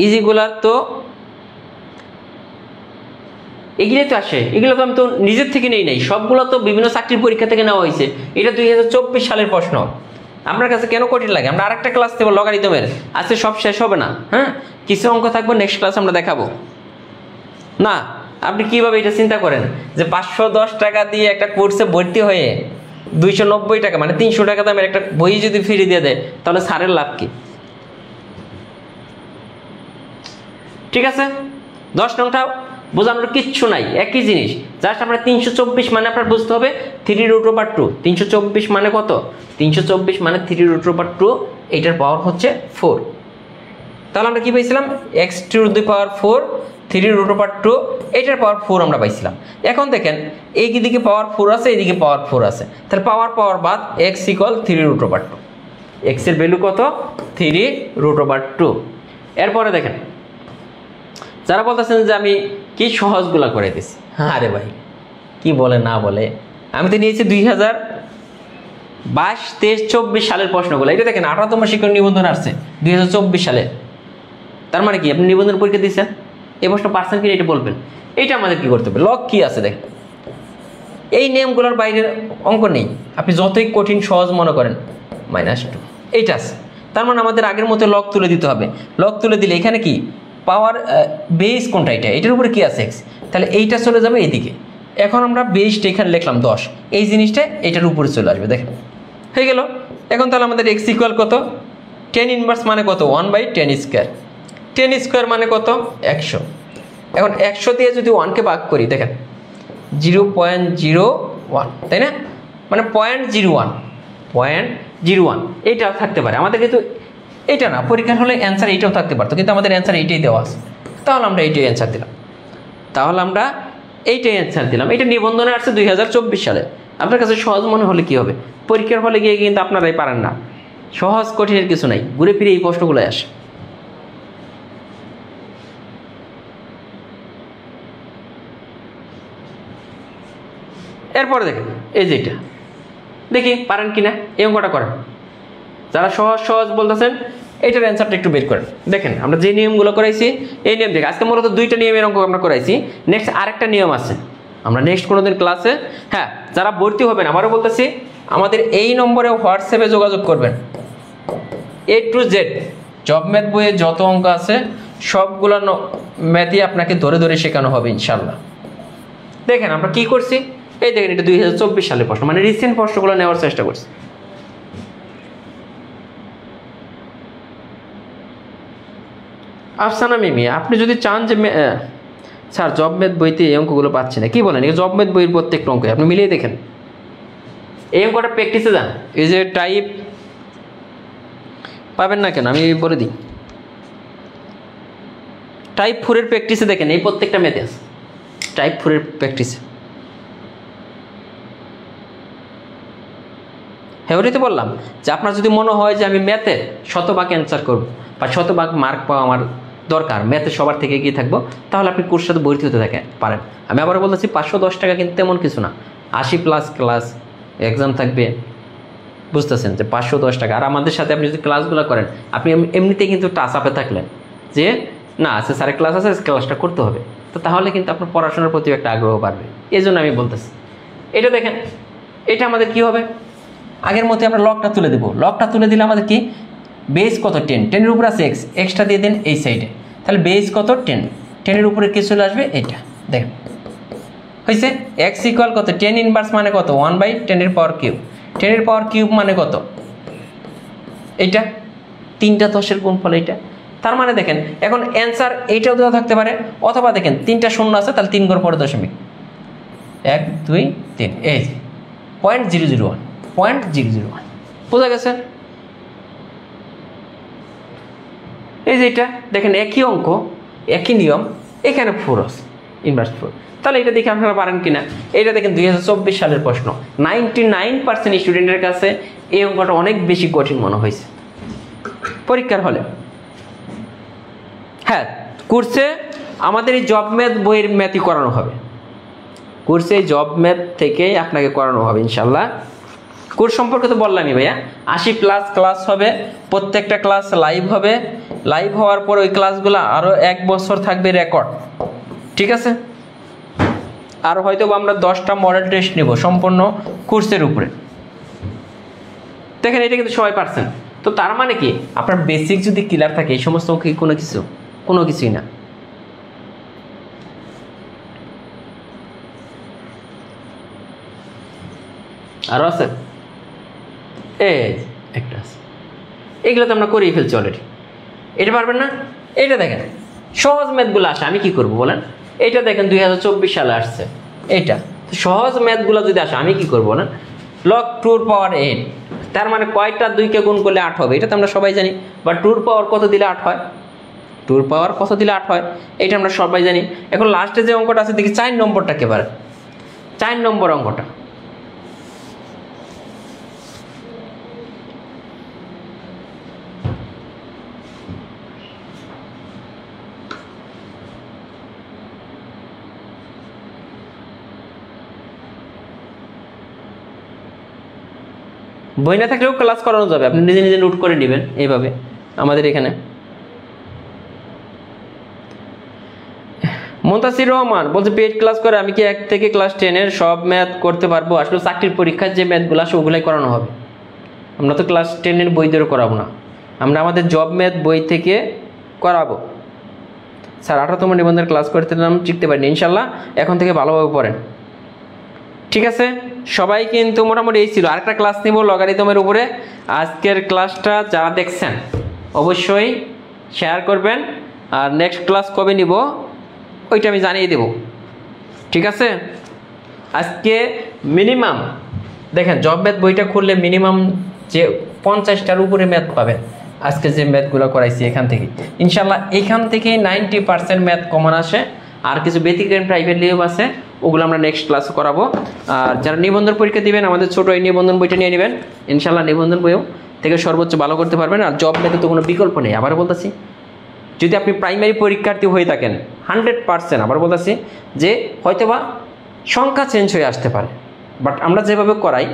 ইজিগুলার তো এগুলো তো আসে, এগুলো তো আমি তো নিজের থেকে নেই নাই, সবগুলো তো বিভিন্ন চাকরির পরীক্ষা থেকে নেওয়া হয়েছে। এটা 2024 সালের প্রশ্ন। আপনার কাছে কেন কঠিন লাগে? আমরা আরেকটা ক্লাস দেবো লগারিদমের, আজকে সব শেষ হবে না। হ্যাঁ, কিছু অঙ্ক থাকবে, নেক্সট ক্লাস আমরা দেখাবো না। আপনি কিভাবে এটা চিন্তা করেন যে 510 টাকা দিয়ে একটা কোর্সে ভর্তি হয়ে 290 টাকা মানে 300 টাকা দামের একটা বই যদি ফ্রি দিয়ে দেয়, তাহলে স্যারের লাভ কি? ঠিক আছে, 10 নংটা বোঝানোর কিচ্ছু নাই, একই জিনিস, জাস্ট আমরা 324 মানে আপনার বুঝতে হবে 3√2। 324 মানে কত, 324 মানে 3√2, এটার পাওয়ার হচ্ছে 4। তাহলে আমরা কি পাইছিলাম, x⁴, 3√2, এটার পাওয়ার 4 আমরা পাইছিলাম। এখন দেখেন এই দিকে পাওয়ার 4 আছে, এইদিকে পাওয়ার 4 আছে, তাহলে পাওয়ার বাদ x = 3√2। x এর ভ্যালু কত, 3√2। এরপরে দেখেন যারা বলতেছেন যে আমি কি সহজগুলা করে দিছি, আরে ভাই কি বলে না বলে, আমি তো নিয়েছি 2022, 23, 24 সালের প্রশ্নগুলো। এটা দেখেন 18তম শিক্ষক নিবন্ধন আসছে 2024 সালে, তার মানে কি আপনি নিবন্ধন পরীক্ষা দিচ্ছেন, এই প্রশ্ন পারছেন কি এটা বলবেন। এইটা আমাদের কি করতে হবে, লগ কি আছে দেখেন, এই নিয়মগুলোর বাইরের অঙ্ক নেই। আপনি যতই কঠিন সহজ মনে করেন, -2 এইটা আছে, তার মানে আমাদের আগের মতো লগ তুলে দিতে হবে। লগ তুলে দিলে এখানে কি পাওয়ার বেস কোনটা, এটার উপরে কি আছে x, তাহলে এইটা চলে যাবে এইদিকে। এখন আমরা বেসটা এখানে লিখলাম 10, এই জিনিসটা এটার উপরে চলে আসবে, দেখেন হয়ে গেল। এখন তাহলে আমাদের x = কত, tan ইনভার্স মানে কত, 1/10²। 10² মানে কত, 100। এখন 100 দিয়ে যদি 1কে ভাগ করি, দেখেন 0.01, তাই না, মানে 0.01 এইটাও থাকতে পারে আমাদের, কিন্তু এটা না, পরীক্ষার হলে অ্যান্সার এইটাও থাকতে পারতো, কিন্তু আমাদের অ্যান্সার এইটাই দেওয়া আছে, তাহলে আমরা এইটাই অ্যান্সার দিলাম। এটা নিবন্ধনে আসছে 2024 সালে। আপনার কাছে সহজ মনে হলে কি হবে, পরীক্ষার হলে গিয়ে কিন্তু আপনারাই পারেন না। সহজ কঠিনের কিছু নাই, ঘুরে ফিরে এই প্রশ্নগুলো আসে। এরপরে দেখেন এই যে এটা, দেখি পারেন কিনা এই অঙ্কটা করেন। যারা সহজ বলতেছেন এটার অ্যান্সারটা একটু বের করেন। দেখেন আমরা যে নিয়মগুলো করাইছি, এই নিয়ম দেখে আজকে মূলত 2টা নিয়মের অঙ্ক আমরা করাইছি। নেক্সট আরেকটা নিয়ম আছে, আমরা নেক্সট কোনোদিন ক্লাসে, হ্যাঁ যারা ভর্তি হবেন আবারও বলতেছি, আমাদের এই নম্বরে হোয়াটসঅ্যাপে যোগাযোগ করবেন। A to Z job math বইয়ে যত অঙ্ক আছে সবগুলো ম্যাথই আপনাকে ধরে ধরে শেখানো হবে ইনশাল্লাহ। দেখেন আমরা কি করছি, এই দেখেন এটা 2024 সালের প্রশ্ন, মানে রিসেন্ট প্রশ্নগুলো নেওয়ার চেষ্টা করছি। আফসানা মিমি, আপনি যদি চান যে স্যার জব ম্যাথ বইতে এই অঙ্কগুলো পাচ্ছি না, কি বলেন? এই জব ম্যাথ বইয়ের প্রত্যেকটা অঙ্ক আপনি মিলিয়ে দেখেন, এই অঙ্কটা প্র্যাকটিসে যান। এই যে টাইপ পাবেন না কেন আমি বলে দিই, টাইপ 4 প্র্যাকটিসে দেখেন, এই প্রত্যেকটা ম্যাথে আছে টাইপ 4 প্র্যাকটিসে। হ্যাঁ, ওটাই তো বললাম যে আপনার যদি মনে হয় যে আমি ম্যাথে শতভাগ অ্যান্সার করবো বা শতভাগ মার্ক পাওয়া আমার দরকার, ম্যাথে সবার থেকে এগিয়ে থাকবো, তাহলে আপনি কোর্সের সাথে ভর্তি হতে পারেন। আমি আবার বলতেছি 510 টাকা কিন্তু তেমন কিছু না, 80+ ক্লাস এক্সাম থাকবে, বুঝতেছেন যে 510 টাকা। আর আমাদের সাথে আপনি যদি ক্লাসগুলো করেন, আপনি এমনিতেই কিন্তু টাচ আপে থাকলেন যে না আছে স্যারের ক্লাস আছে, ক্লাসটা করতে হবে, তো তাহলে কিন্তু আপনার পড়াশোনার প্রতি একটা আগ্রহ বাড়বে। এই জন্য আমি বলতেছি, এটা দেখেন, এটা আমাদের কি হবে, আগের মধ্যে আমরা লকটা তুলে দেবো। লকটা তুলে দিলে আমাদের কি বেস কত 10, 10-এর উপরে আছে এক্স, এক্সটা দিয়ে দেন এই সাইডে, তাহলে বেস কত 10, 10-এর উপরে কি চলে আসবে এইটা, দেখেন হয়েছে। এক্স ইকুয়াল কত 10 ইনভার্স মানে কত 1/10^3, 10-এর পাওয়ার কিউব মানে কত এইটা, 3টা 10-এর গুণফল এইটা। তার মানে দেখেন এখন অ্যান্সার এইটাও দেওয়া থাকতে পারে, অথবা দেখেন 3টা শূন্য আছে, তাহলে 3 ঘর পরে দশমিক 1 2 3, এই যে 0.001, 0.001, বোঝা গেছে? এই যে এটা দেখেন একই অঙ্ক, একই নিয়ম, এখানে 4 আছে ইনভার্স 4, তাহলে এটা দেখে আপনারা পারেন কিনা। এটা দেখেন 2024 সালের প্রশ্ন, 99% স্টুডেন্টের কাছে এই অঙ্কটা অনেক বেশি কঠিন মনে হয়েছে পরীক্ষার হলে। হ্যাঁ, কোর্সে আমাদের এই জব ম্যাথ বইয়ের ম্যাথই করানো হবে, কোর্সে জব ম্যাথ থেকে আপনাকে করানো হবে ইনশাল্লাহ। কোর্স সম্পর্কে তো বললামই ভাইয়া, 80+ ক্লাস হবে, প্রত্যেকটা ক্লাস লাইভ হবে, লাইভ হওয়ার পর ওই ক্লাসগুলো আরও 1 বছর থাকবে রেকর্ড, ঠিক আছে? আর হয়তো আমরা 10টা মডেল টেস্ট নেব সম্পূর্ণ কোর্সের উপরে। দেখেন এটা কিন্তু সবাই পারছেন, তো তার মানে কি আপনার বেসিক যদি ক্লিয়ার থাকে এই সমস্ত কোনো কিছুই না। আরও আছে, এই একটা আছে, এগুলো তো আমরা করেই ফেলছি অলরেডি। এটা পারবেন না? এটা দেখেন সহজ ম্যাথগুলো আসে, আমি কি করব বলেন? এটা দেখেন 2024 সালে আসছে, এটা সহজ ম্যাথগুলো যদি আসে আমি কি করব না, লগ 2 পাওয়ার 8, তার মানে কয়টা 2কে গুণ করলে 8 হবে, এটা তো আমরা সবাই জানি। বা 2 পাওয়ার কত দিলে 8 হয়, 2 পাওয়ার কত দিলে 8 হয়, এটা আমরা সবাই জানি। এখন লাস্টে যে অঙ্কটা আছে দেখি 4 নম্বরটা একেবারে, 4 নম্বর অঙ্কটা, বই না থাকলেও ক্লাস করানো যাবে, আপনি নিজে নিজে নোট করে নেবেন। এইভাবে আমাদের এখানে মুনতাসির রহমান বলছে পেড ক্লাস করে আমি কি 1 থেকে ক্লাস 10-এর সব ম্যাথ করতে পারবো? আসলে চাকরির পরীক্ষার যে ম্যাথগুলো আসে ওগুলাই করানো হবে, আমরা তো ক্লাস 10-এর বই ধরে করাবো না, আমরা আমাদের জব ম্যাথ বই থেকে করাবো। স্যার 18তম নিবন্ধনের ক্লাস করতে নাম শিখতে পারিনি, ইনশাল্লাহ এখন থেকে ভালোভাবে পড়েন, ঠিক আছে? সবাই কিন্তু মোটামুটি এই ছিল। আরেকটা ক্লাস নিব লগারিদমের উপরে, আজকের ক্লাসটা যারা দেখছেন অবশ্যই শেয়ার করবেন, আর নেক্সট ক্লাস কবে নিব ওইটা আমি জানিয়ে দেব, ঠিক আছে? আজকে মিনিমাম দেখেন জব ম্যাথ বইটা খুললে মিনিমাম যে 50টার উপরে ম্যাথ পাবেন আজকে যে ম্যাথগুলো করাইছি এখান থেকে। ইনশাল্লাহ এখান থেকে 90% ম্যাথ কমন আসে, আর কিছু ব্যতিক্রম প্রাইভেট লিভ আছে, ওগুলো আমরা নেক্সট ক্লাসে করাবো। আর যারা নিবন্ধন পরীক্ষা দিবেন আমাদের ছোটো এই নিবন্ধন বইটা নিয়ে নেবেন, ইনশাল্লাহ নিবন্ধন বইও থেকে সর্বোচ্চ ভালো করতে পারবেন। আর জব ম্যাথে তো কোনো বিকল্প নেই, আবার বলতেছি যদি আপনি প্রাইমারি পরীক্ষার্থী হয়ে থাকেন 100%, আবার বলতেছি যে হয়তোবা সংখ্যা চেঞ্জ হয়ে আসতে পারে, বাট আমরা যেভাবে করাই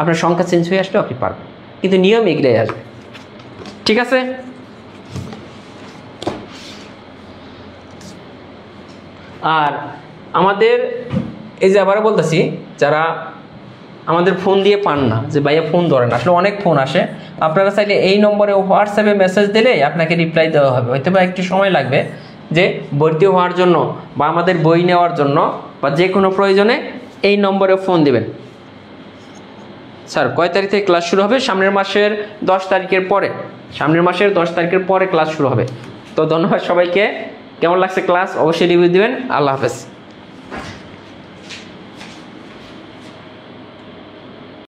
আপনার সংখ্যা চেঞ্জ হয়ে আসলেও আপনি পারবেন, কিন্তু নিয়ম এগুলোই আসবে, ঠিক আছে? আর আমাদের এই যে আবার বলতেছি যারা আমাদের ফোন দিয়ে পান না, যে ভাইয়া ফোন ধরেন, আসলে অনেক ফোন আসে, আপনারা চাইলে এই নম্বরে হোয়াটসঅ্যাপে মেসেজ দিলে আপনাকে রিপ্লাই দেওয়া হবে, হয়তো বা একটু সময় লাগবে, যে ভর্তি হওয়ার জন্য বা আমাদের বই নেওয়ার জন্য বা যে কোনো প্রয়োজনে এই নম্বরে ফোন দিবেন। স্যার কয় তারিখ থেকে ক্লাস শুরু হবে? সামনের মাসের 10 তারিখের পরে, সামনের মাসের 10 তারিখের পরে ক্লাস শুরু হবে। তো ধন্যবাদ সবাইকে। কেমন লাগছে ক্লাস অবশ্যই রিভিউ দিবেন। আল্লাহ হাফেজ।